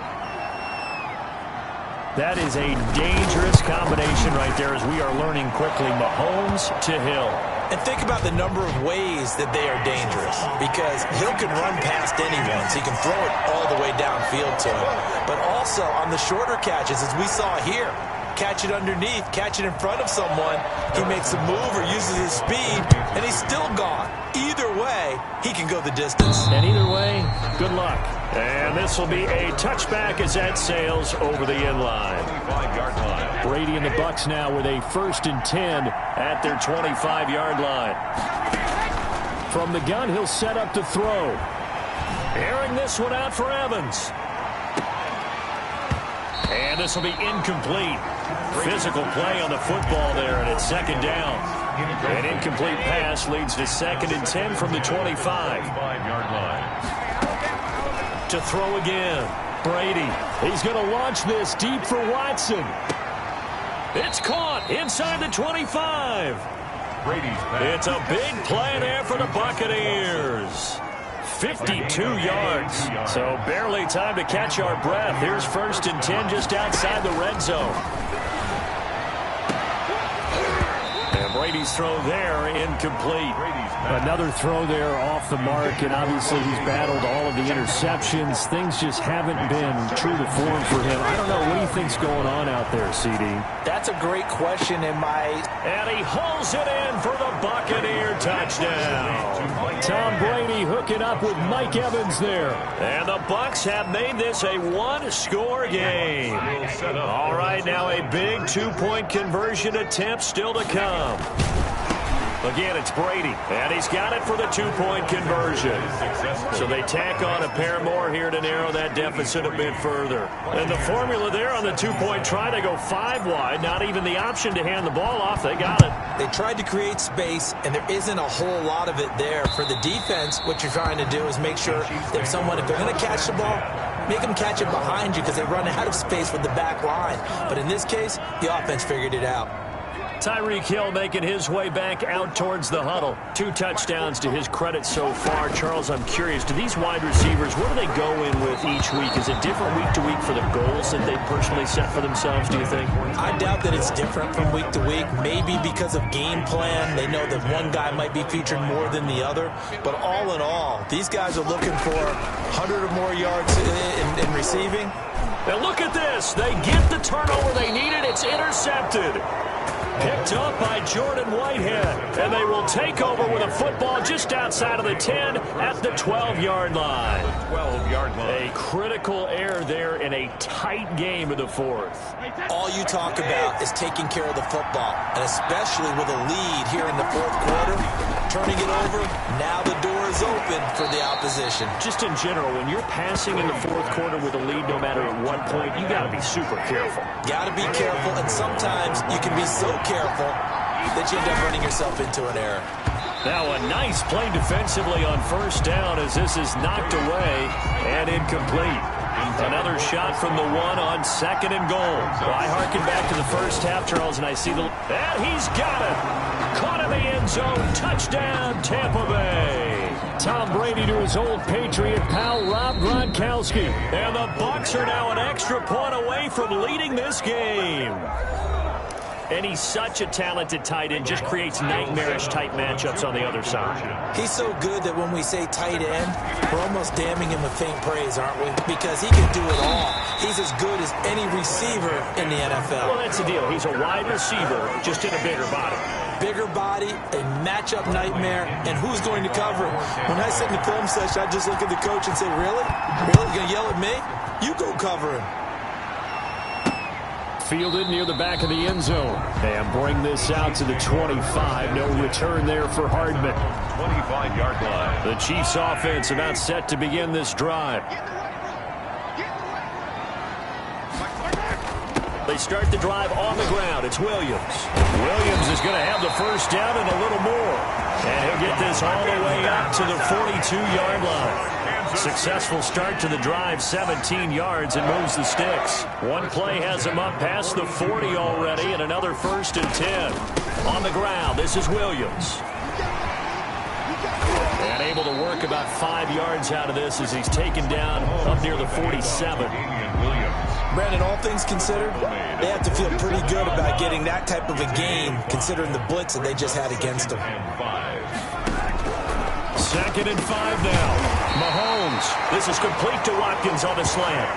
Speaker 2: That is a dangerous combination right there as we are learning quickly. Mahomes to Hill.
Speaker 3: And think about the number of ways that they are dangerous, because Hill can run past anyone, so he can throw it all the way downfield to him. But also on the shorter catches, as we saw here, catch it underneath, catch it in front of someone, he makes a move or uses his speed, and he's still gone. Either way, he can go the distance.
Speaker 2: And either way, good luck. And this will be a touchback as that sails over the end line.
Speaker 1: 25-yard line.
Speaker 2: Brady and the Bucs now with a 1st and 10 at their 25-yard line. From the gun, he'll set up to throw. Airing this one out for Evans. And this will be incomplete. Physical play on the football there, and it's 2nd down. An incomplete pass leads to 2nd and 10 from the 25.
Speaker 1: 25-yard line.
Speaker 2: To throw again. Brady. He's going to launch this deep for Watson. It's caught inside the 25.
Speaker 1: Brady's back.
Speaker 2: It's a big play there for the Buccaneers. 52 yards. So barely time to catch our breath. Here's 1st and 10 just outside the red zone. And Brady's throw there incomplete. Another throw there off the mark, and obviously he's battled all of the interceptions. Things just haven't been true to form for him. I don't know. What do you think's going on out there, CD?
Speaker 3: That's a great question in my...
Speaker 2: And he hauls it in for the Buccaneer touchdown. Tom Brady hooking up with Mike Evans there. And the Bucs have made this a one-score game. All right, now a big two-point conversion attempt still to come. Again, it's Brady, and he's got it for the two-point conversion. So they tack on a pair more here to narrow that deficit a bit further. And the formula there on the two-point try to go 5 wide, not even the option to hand the ball off. They got it.
Speaker 3: They tried to create space, and there isn't a whole lot of it there. For the defense, what you're trying to do is make sure that someone, if they're going to catch the ball, make them catch it behind you because they run out of space with the back line. But in this case, the offense figured it out.
Speaker 2: Tyreek Hill making his way back out towards the huddle. 2 touchdowns to his credit so far. Charles, I'm curious, do these wide receivers, what do they go in with each week? Is it different week to week for the goals that they personally set for themselves, do you think?
Speaker 3: I doubt that it's different from week to week. Maybe because of game plan, they know that one guy might be featured more than the other. But all in all, these guys are looking for 100 or more yards in receiving.
Speaker 2: And look at this. They get the turnover they needed. It's intercepted. Picked up by Jordan Whitehead. And they will take over with a football just outside of the 10 at the 12-yard line.
Speaker 1: 12-yard line.
Speaker 2: A critical error there in a tight game of the fourth.
Speaker 3: All you talk about is taking care of the football, and especially with a lead here in the fourth quarter, turning it over, now the door is open for the opposition.
Speaker 2: Just in general, when you're passing in the fourth quarter with a lead, no matter at what point, you got to be super careful.
Speaker 3: Got to be careful, and sometimes you can be so careful that you end up running yourself into an error.
Speaker 2: Now a nice play defensively on first down as this is knocked away and incomplete. Another shot from the one on second and goal. Well, I harken back to the first half, Charles, and I see the... And he's got it! Caught in the end zone. Touchdown, Tampa Bay. Tom Brady to his old Patriot pal, Rob Gronkowski. And the Bucs are now an extra point away from leading this game. And he's such a talented tight end, just creates nightmarish-type matchups on the other side.
Speaker 3: He's so good that when we say tight end, we're almost damning him with faint praise, aren't we? Because he can do it all. He's as good as any receiver in the NFL.
Speaker 2: Well, that's the deal. He's a wide receiver, just in a bigger body.
Speaker 3: Bigger body, a matchup nightmare, and who's going to cover him? When I sit in the film session, I just look at the coach and say, really? Really? You going to yell at me? You go cover him.
Speaker 2: Fielded near the back of the end zone. And bring this out to the 25. No return there for Hardman.
Speaker 1: 25-yard line.
Speaker 2: The Chiefs offense about set to begin this drive. They start the drive on the ground. It's Williams. Williams is going to have the first down and a little more. And he'll get this all the way up to the 42-yard line. Successful start to the drive, 17 yards, and moves the sticks. One play has him up past the 40 already, and another 1st and 10. On the ground, this is Williams. And able to work about 5 yards out of this as he's taken down up near the 47.
Speaker 3: Brandon, all things considered, they have to feel pretty good about getting that type of a game, considering the blitz that they just had against them.
Speaker 2: 2nd and 5 now. Mahomes. This is complete to Watkins on the slant.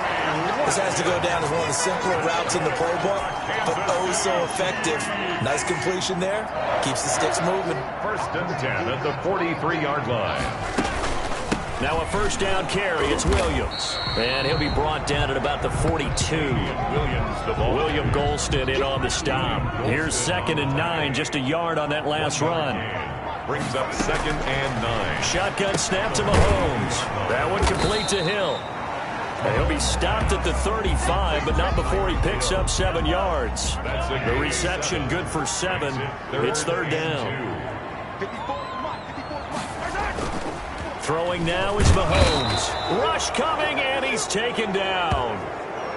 Speaker 3: This has to go down as one of the simpler routes in the playbook, but oh so effective. Nice completion there. Keeps the sticks moving.
Speaker 1: 1st and 10 at the 43-yard line.
Speaker 2: Now a first down carry. It's Williams. And he'll be brought down at about the 42. William Golston in on the stop. Here's 2nd and 9. Just a yard on that last run.
Speaker 1: Brings up 2nd and 9.
Speaker 2: Shotgun snap to Mahomes. That one complete to Hill. And he'll be stopped at the 35, but not before he picks up 7 yards. The reception good for 7. It's 3rd down. Throwing now is Mahomes. Rush coming, and he's taken down.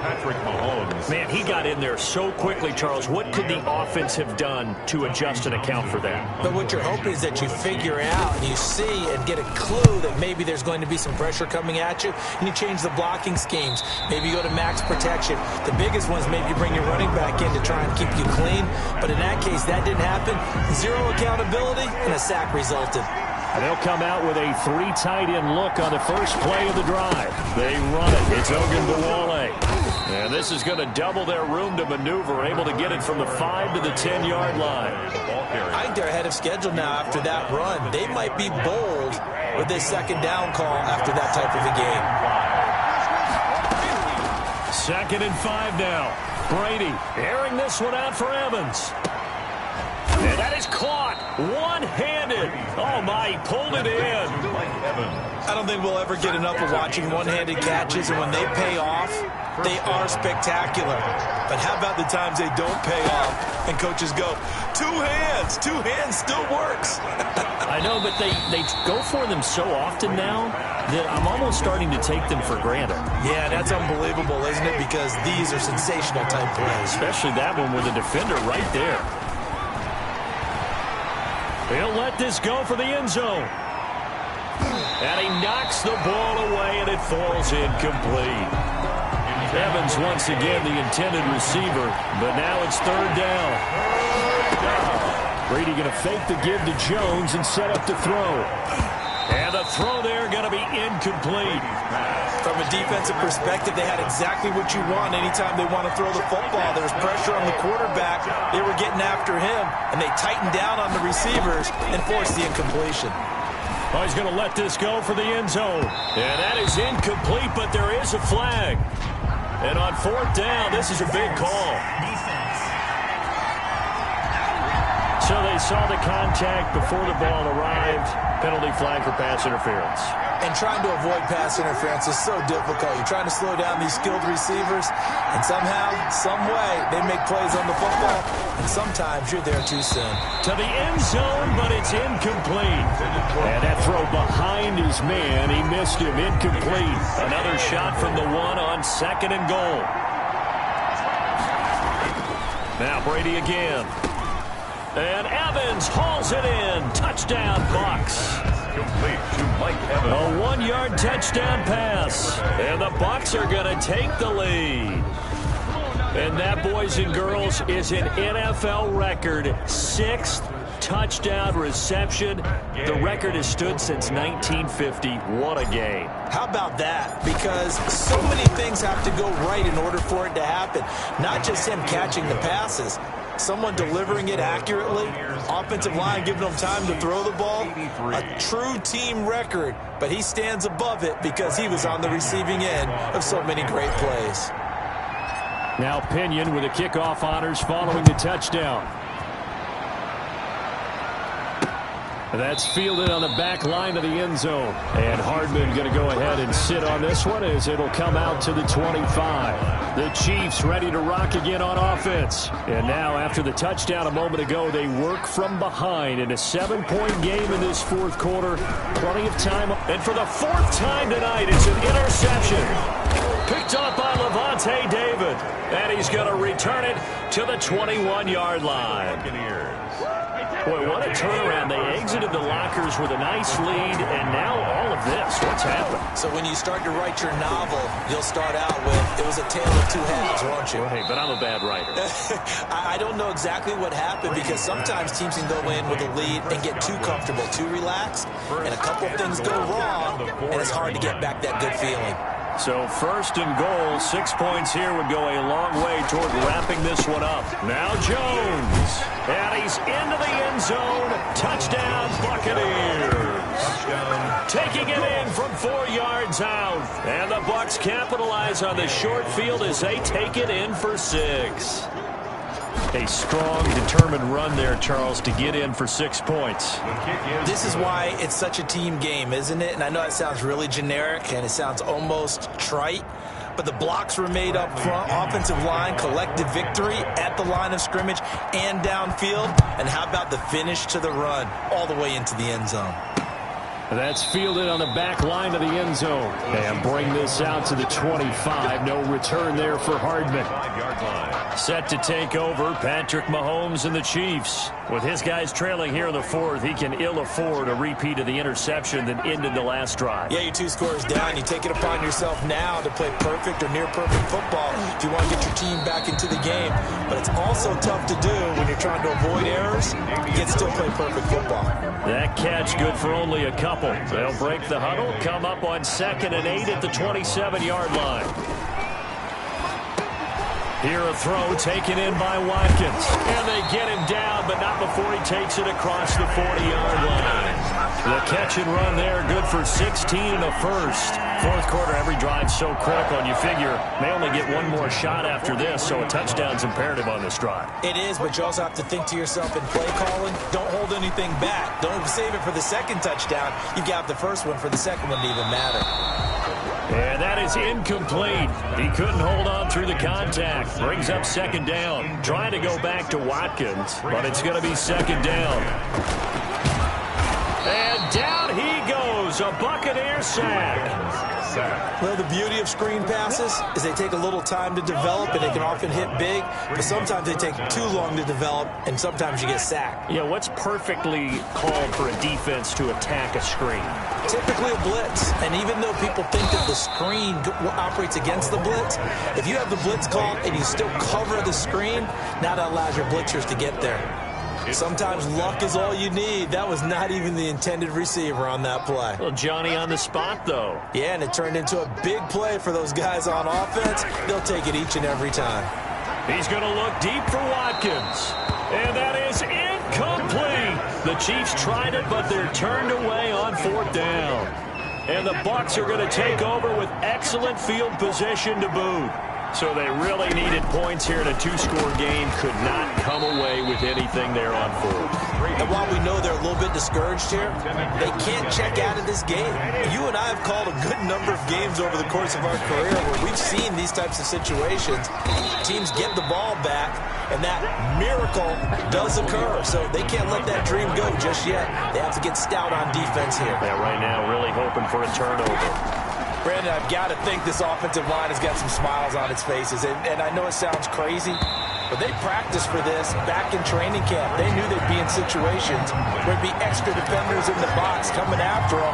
Speaker 1: Patrick Mahomes.
Speaker 2: Man, he got in there so quickly, Charles. What could the offense have done to adjust and account for that?
Speaker 3: But what you're hoping is that you figure out and you see and get a clue that maybe there's going to be some pressure coming at you, and you change the blocking schemes. Maybe you go to max protection. The biggest one is maybe you bring your running back in to try and keep you clean. But in that case, that didn't happen. 0 accountability, and a sack resulted.
Speaker 2: And they'll come out with a 3 tight end look on the first play of the drive. They run it. It's Ogunbowale. And this is going to double their room to maneuver, able to get it from the 5 to the 10-yard line.
Speaker 3: I think they're ahead of schedule now after that run. They might be bold with this 2nd down call after that type of a
Speaker 2: Second
Speaker 3: game.
Speaker 2: and 5 now. Brady airing this one out for Evans. And that is caught one-handed. Oh, my, he pulled it in.
Speaker 3: I don't think we'll ever get enough of watching one-handed catches, and when they pay off, they are spectacular. But how about the times they don't pay off and coaches go, 2 hands, 2 hands still works.
Speaker 2: I know, but they go for them so often now that I'm almost starting to take them for granted.
Speaker 3: Yeah, that's unbelievable, isn't it? Because these are sensational type plays.
Speaker 2: Especially that one with the defender right there. He'll let this go for the end zone. And he knocks the ball away, and it falls incomplete. Evans once again the intended receiver, but now it's 3rd down. Brady going to fake the give to Jones and set up to throw. And the throw there going to be incomplete.
Speaker 3: From a defensive perspective, they had exactly what you want anytime they want to throw the football. There was pressure on the quarterback. They were getting after him, and they tightened down on the receivers and forced the incompletion.
Speaker 2: Oh, he's going to let this go for the end zone. And that is incomplete, but there is a flag. And on fourth down, this is a big call. So they saw the contact before the ball arrived. Penalty flag for pass interference.
Speaker 3: And trying to avoid pass interference is so difficult. You're trying to slow down these skilled receivers, and somehow, some way, they make plays on the football, and sometimes you're there too soon.
Speaker 2: To the end zone, but it's incomplete. And that throw behind his man, he missed him. Incomplete. Another shot from the one on second and goal. Now Brady again. And Evans hauls it in. Touchdown, Bucs.
Speaker 1: Complete to Mike Evans.
Speaker 2: A 1-yard touchdown pass. And the Bucs are going to take the lead. And that, boys and girls, is an NFL record. 6th touchdown reception. The record has stood since 1950. What a game.
Speaker 3: How about that? Because so many things have to go right in order for it to happen. Not just him catching the passes. Someone delivering it accurately, offensive line giving them time to throw the ball, a true team record, but he stands above it because he was on the receiving end of so many great plays.
Speaker 2: Now Pinion with the kickoff honors following the touchdown. That's fielded on the back line of the end zone. And Hardman going to go ahead and sit on this one as it'll come out to the 25. The Chiefs ready to rock again on offense. And now after the touchdown a moment ago, they work from behind in a 7-point game in this fourth quarter. Plenty of time. And for the 4th time tonight, it's an interception. Picked up by Levante David. And he's going to return it to the 21-yard line.
Speaker 1: Buccaneers.
Speaker 2: Boy, what a turnaround. They exited the lockers with a nice lead, and now all of this. What's happened?
Speaker 3: So when you start to write your novel, you'll start out with, it was a tale of two halves, won't you?
Speaker 2: Well, hey, but I'm a bad writer.
Speaker 3: I don't know exactly what happened because sometimes teams can go in with a lead and get too comfortable, too relaxed, and a couple of things go wrong, and it's hard to get back that good feeling.
Speaker 2: So 1st and goal, 6 points here would go a long way toward wrapping this one up. Now Jones, and he's into the end zone. Touchdown, Buccaneers. Taking it in from 4 yards out. And the Bucs capitalize on the short field as they take it in for 6. A strong, determined run there, Charles, to get in for 6 points.
Speaker 3: This is why it's such a team game, isn't it? And I know it sounds really generic and it sounds almost trite, but the blocks were made up front, offensive line, collective victory at the line of scrimmage and downfield. And how about the finish to the run all the way into the end zone?
Speaker 2: That's fielded on the back line of the end zone. And bring this out to the 25. No return there for Hardman.
Speaker 1: 5-yard line.
Speaker 2: Set to take over, Patrick Mahomes and the Chiefs. With his guys trailing here in the 4th, he can ill afford a repeat of the interception that ended the last drive.
Speaker 3: Yeah, you're 2 scores down. You take it upon yourself now to play perfect or near perfect football if you want to get your team back into the game. But it's also tough to do when you're trying to avoid errors, yet still play perfect football.
Speaker 2: That catch good for only a couple. They'll break the huddle, come up on 2nd and 8 at the 27-yard line. Here a throw taken in by Watkins. And they get him down, but not before he takes it across the 40-yard line. The catch and run there, good for 16 and a first. Fourth quarter, every drive so critical, and you figure may only get one more shot after this, so a touchdown's imperative on this drive.
Speaker 3: It is, but you also have to think to yourself in play calling, don't hold anything back. Don't save it for the second touchdown. You've got the first one for the second one to even matter.
Speaker 2: And that is incomplete. He couldn't hold on through the contact. Brings up 2nd down. Trying to go back to Watkins, but it's going to be 2nd down. And down he goes. A Buccaneer sack.
Speaker 3: Well, the beauty of screen passes is they take a little time to develop, and they can often hit big, but sometimes they take too long to develop, and sometimes you get sacked.
Speaker 2: Yeah, what's perfectly called for a defense to attack a screen?
Speaker 3: Typically a blitz, and even though people think that the screen operates against the blitz, if you have the blitz called and you still cover the screen, now that allows your blitzers to get there. Sometimes luck is all you need. That was not even the intended receiver on that play.
Speaker 2: Well, Johnny on the spot, though.
Speaker 3: Yeah, and it turned into a big play for those guys on offense. They'll take it each and every time.
Speaker 2: He's going to look deep for Watkins. And that is incomplete. The Chiefs tried it, but they're turned away on 4th down. And the Bucs are going to take over with excellent field position to boot. So they really needed points here in a 2-score game. Could not come away with anything there on 4th.
Speaker 3: And while we know they're a little bit discouraged here, they can't check out of this game. You and I have called a good number of games over the course of our career where we've seen these types of situations. Teams get the ball back, and that miracle does occur. So they can't let that dream go just yet. They have to get stout on defense here.
Speaker 2: Yeah, right now really hoping for a turnover.
Speaker 3: Brandon, I've got to think this offensive line has got some smiles on its faces. And I know it sounds crazy, but they practiced for this back in training camp. They knew they'd be in situations where there'd be extra defenders in the box coming after them,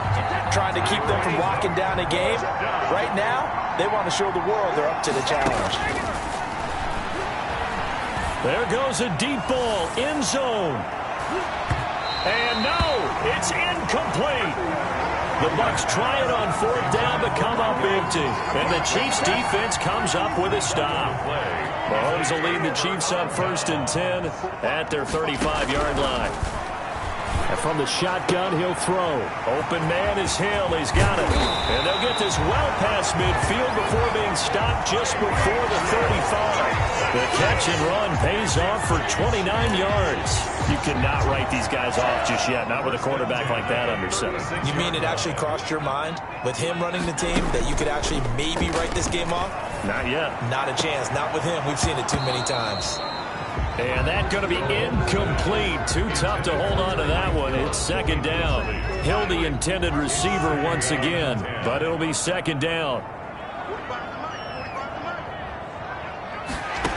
Speaker 3: trying to keep them from locking down a game. Right now, they want to show the world they're up to the challenge.
Speaker 2: There goes a deep ball, end zone. And no, it's incomplete. The Bucs try it on 4th down, but come up empty. And the Chiefs defense comes up with a stop. Mahomes will lead the Chiefs up 1st and 10 at their 35-yard line. And from the shotgun, he'll throw. Open man is Hill. He's got it. And they'll get this well past midfield before being stopped just before the 35. The catch and run pays off for 29 yards. You cannot write these guys off just yet, not with a quarterback like that under center.
Speaker 3: You mean it actually crossed your mind with him running the team that you could actually maybe write this game off?
Speaker 2: Not yet.
Speaker 3: Not a chance. Not with him. We've seen it too many times.
Speaker 2: And that's going to be incomplete. Too tough to hold on to that one. It's 2nd down. Hill the intended receiver once again, but it'll be 2nd down.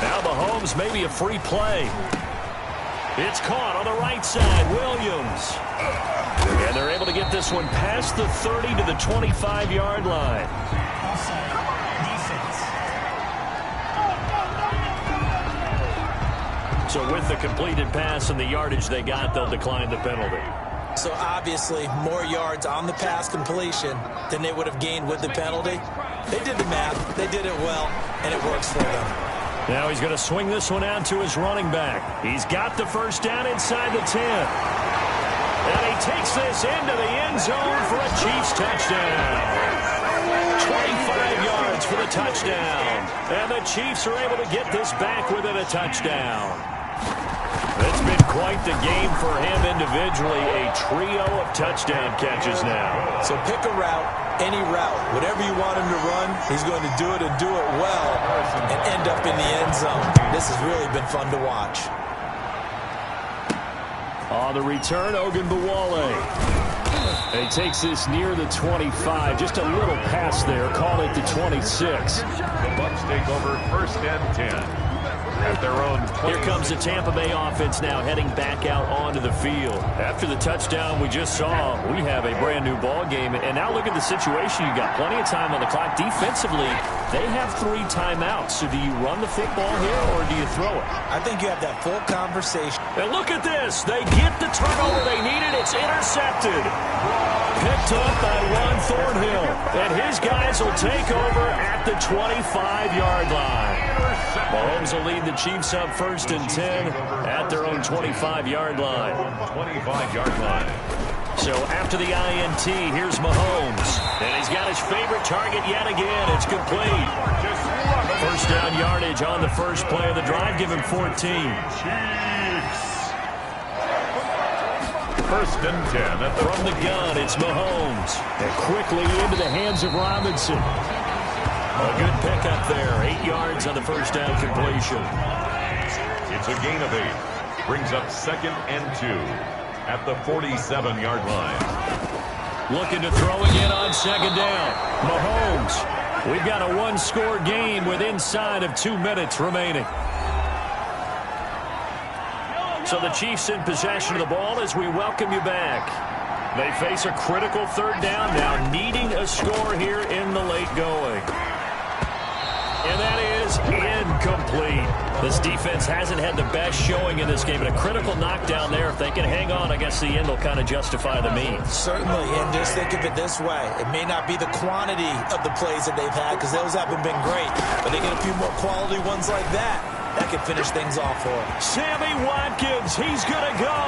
Speaker 2: Now Mahomes, maybe a free play. It's caught on the right side. Williams. And they're able to get this one past the 30 to the 25-yard line. So with the completed pass and the yardage they got, they'll decline the penalty.
Speaker 3: So obviously more yards on the pass completion than they would have gained with the penalty. They did the math. They did it well, and it works for them.
Speaker 2: Now he's going to swing this one out to his running back. He's got the 1st down inside the 10. And he takes this into the end zone for a Chiefs touchdown. 25 yards for the touchdown. And the Chiefs are able to get this back within a touchdown. It's been quite the game for him individually. A trio of touchdown catches now.
Speaker 3: So pick a route, any route. Whatever you want him to run, he's going to do it and do it well and end up in the end zone. This has really been fun to watch.
Speaker 2: On the return, Ogunbowale. He takes this near the 25. Just a little pass there. Call it the 26.
Speaker 1: The Bucs take over 1st and 10. At their own 20.
Speaker 2: Here comes the Tampa Bay offense now heading back out onto the field. After the touchdown we just saw, we have a brand new ball game. And now look at the situation. You got plenty of time on the clock. Defensively, they have 3 timeouts. So do you run the football here or do you throw it?
Speaker 3: I think you have that full conversation.
Speaker 2: And look at this. They get the turnover they needed. It's intercepted. Picked up by Ron Thornhill. And his guys will take over at the 25-yard line. Mahomes will lead the Chiefs up 1st and 10 at their own 25-yard line.
Speaker 1: 25-yard line.
Speaker 2: So after the INT, here's Mahomes. And he's got his favorite target yet again. It's complete. 1st down yardage on the first play of the drive. Give him 14.
Speaker 1: 1st and 10.
Speaker 2: From the gun, it's Mahomes. And quickly into the hands of Robinson. A good pickup there. 8 yards on the 1st down completion.
Speaker 1: It's a gain of 8. Brings up 2nd and 2 at the 47-yard line.
Speaker 2: Looking to throw again on 2nd down. Mahomes. We've got a 1-score game with inside of 2 minutes remaining. So the Chiefs in possession of the ball as we welcome you back. They face a critical 3rd down now, needing a score here in the late going. And that is incomplete. This defense hasn't had the best showing in this game, but a critical knockdown there. If they can hang on, I guess the end will kind of justify the means.
Speaker 3: Certainly, and just think of it this way. It may not be the quantity of the plays that they've had, because those haven't been great, but they get a few more quality ones like that. That could finish things off for him.
Speaker 2: Sammy Watkins, he's going to go.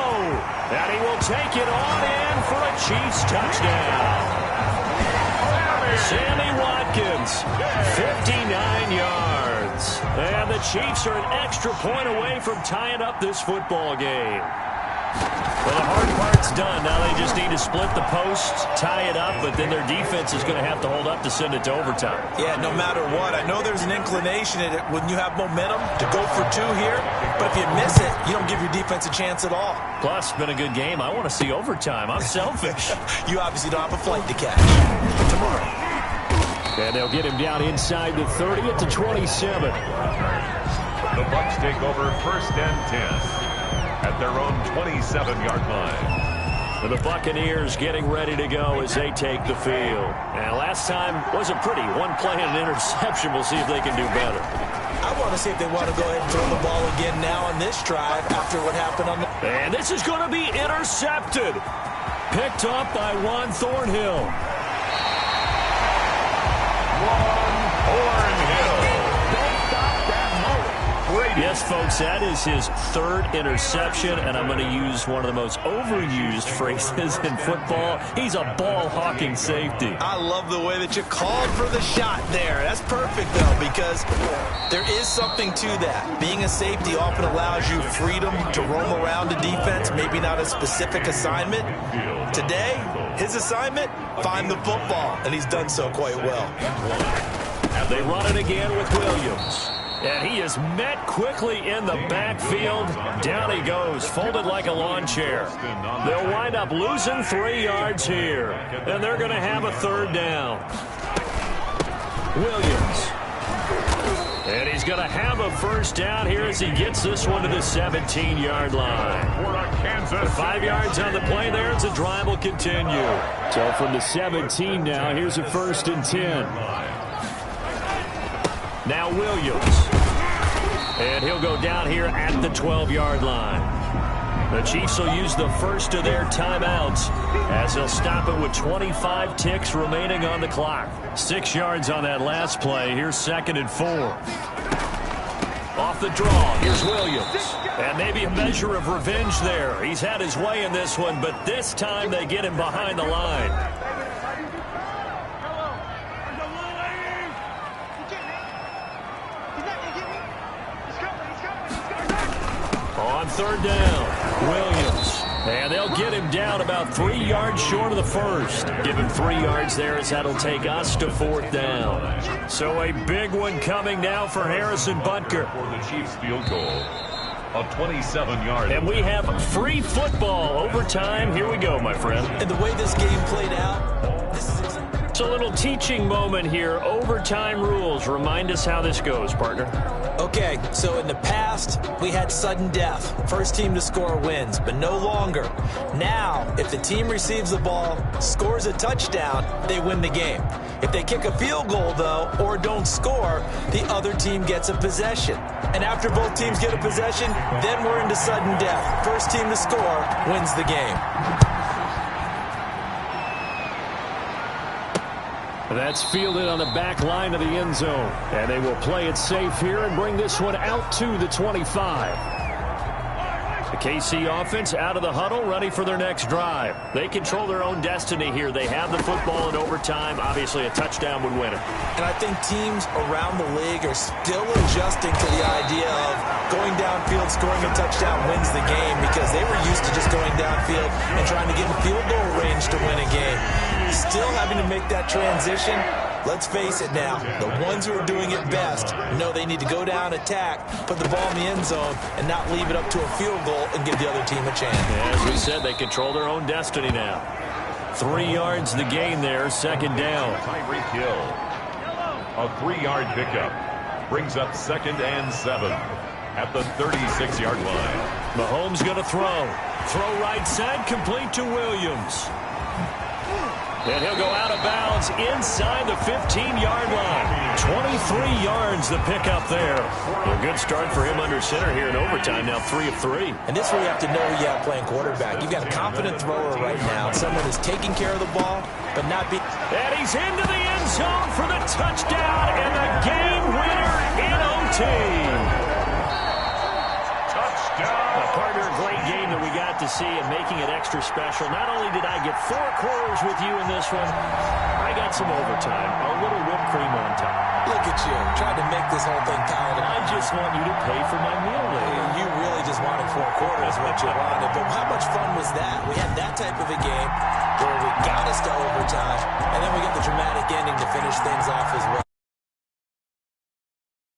Speaker 2: And he will take it on in for a Chiefs touchdown. Sammy Watkins, 59 yards. And the Chiefs are an extra point away from tying up this football game. Well, the hard part's done. Now they just need to split the posts, tie it up, but then their defense is going to have to hold up to send it to overtime.
Speaker 3: Yeah, no matter what. I know there's an inclination in it when you have momentum to go for two here, but if you miss it, you don't give your defense a chance at all.
Speaker 2: Plus, it's been a good game. I want to see overtime. I'm selfish.
Speaker 3: You obviously don't have a flight to catch. Tomorrow.
Speaker 2: And they'll get him down inside the 30 at the 27.
Speaker 1: The Bucs take over 1st and 10 at their own 27-yard line.
Speaker 2: And the Buccaneers getting ready to go as they take the field. And last time was a pretty one play and an interception. We'll see if they can do better.
Speaker 3: I want to see if they want to go ahead and throw the ball again now on this drive after what happened on the...
Speaker 2: And this is going to be intercepted. Picked up by Juan Thornhill. Yes, folks, that is his 3rd interception, and I'm going to use one of the most overused phrases in football. He's a ball-hawking safety.
Speaker 3: I love the way that you called for the shot there. That's perfect, though, because there is something to that. Being a safety often allows you freedom to roam around the defense, maybe not a specific assignment. Today, his assignment, find the football, and he's done so quite well.
Speaker 2: And they run it again with Williams. And he is met quickly in the backfield. Down he goes, folded like a lawn chair. They'll wind up losing 3 yards here. And they're going to have a 3rd down. Williams. And he's going to have a 1st down here as he gets this one to the 17-yard line. 5 yards on the play there as the drive will continue. So from the 17 now, here's a 1st and 10. Now Williams. And he'll go down here at the 12-yard line. The Chiefs will use the first of their timeouts as they'll stop it with 25 ticks remaining on the clock. 6 yards on that last play. Here's 2nd and 4. Off the draw, here's Williams. And maybe a measure of revenge there. He's had his way in this one, but this time they get him behind the line. On 3rd down, Williams. And they'll get him down about 3 yards short of the 1st. Give him 3 yards there as that'll take us to 4th down. So a big one coming now for Harrison Butker.
Speaker 1: For the Chiefs field goal, a 27-yard.
Speaker 2: And we have free football overtime. Here we go, my friend.
Speaker 3: And the way this game played out, this is exactly...
Speaker 2: It's a little teaching moment here. Overtime rules. Remind us how this goes, partner.
Speaker 3: Okay, so in the past, we had sudden death. First team to score wins, but no longer. Now, if the team receives the ball, scores a touchdown, they win the game. If they kick a field goal, though, or don't score, the other team gets a possession. And after both teams get a possession, then we're into sudden death. First team to score wins the game.
Speaker 2: That's fielded on the back line of the end zone. And they will play it safe here and bring this one out to the 25. The KC offense out of the huddle, ready for their next drive. They control their own destiny here. They have the football in overtime. Obviously, a touchdown would win it.
Speaker 3: And I think teams around the league are still adjusting to the idea of going downfield, scoring a touchdown wins the game, because they were used to just going downfield and trying to get in field goal range to win a game. Still having to make that transition. Let's face it now, the ones who are doing it best know they need to go down, attack, put the ball in the end zone, and not leave it up to a field goal and give the other team a chance.
Speaker 2: As we said, they control their own destiny now. 3 yards the gain there, 2nd down.
Speaker 1: Tyreek Hill. A 3-yard pickup. Brings up 2nd and 7 at the 36-yard line.
Speaker 2: Mahomes going to throw. Throw right side, complete to Williams. And he'll go out of bounds inside the 15-yard line. 23 yards the pickup there. A good start for him under center here in overtime. Now 3 of 3.
Speaker 3: And this is where you have to know you have playing quarterback. You've got a confident thrower right now. Someone who's taking care of the ball, but not being...
Speaker 2: And he's into the end zone for the touchdown and the game winner in OT. A partner, a great game that we got to see and making it extra special. Not only did I get 4 quarters with you in this one, I got some overtime, a little whipped cream on top.
Speaker 3: Look at you, trying to make this whole thing palatable.
Speaker 2: I just want you to pay for my meal later.
Speaker 3: You really just wanted 4 quarters, what you wanted. But how much fun was that? We had that type of a game where we got us to overtime, and then we got the dramatic ending to finish things off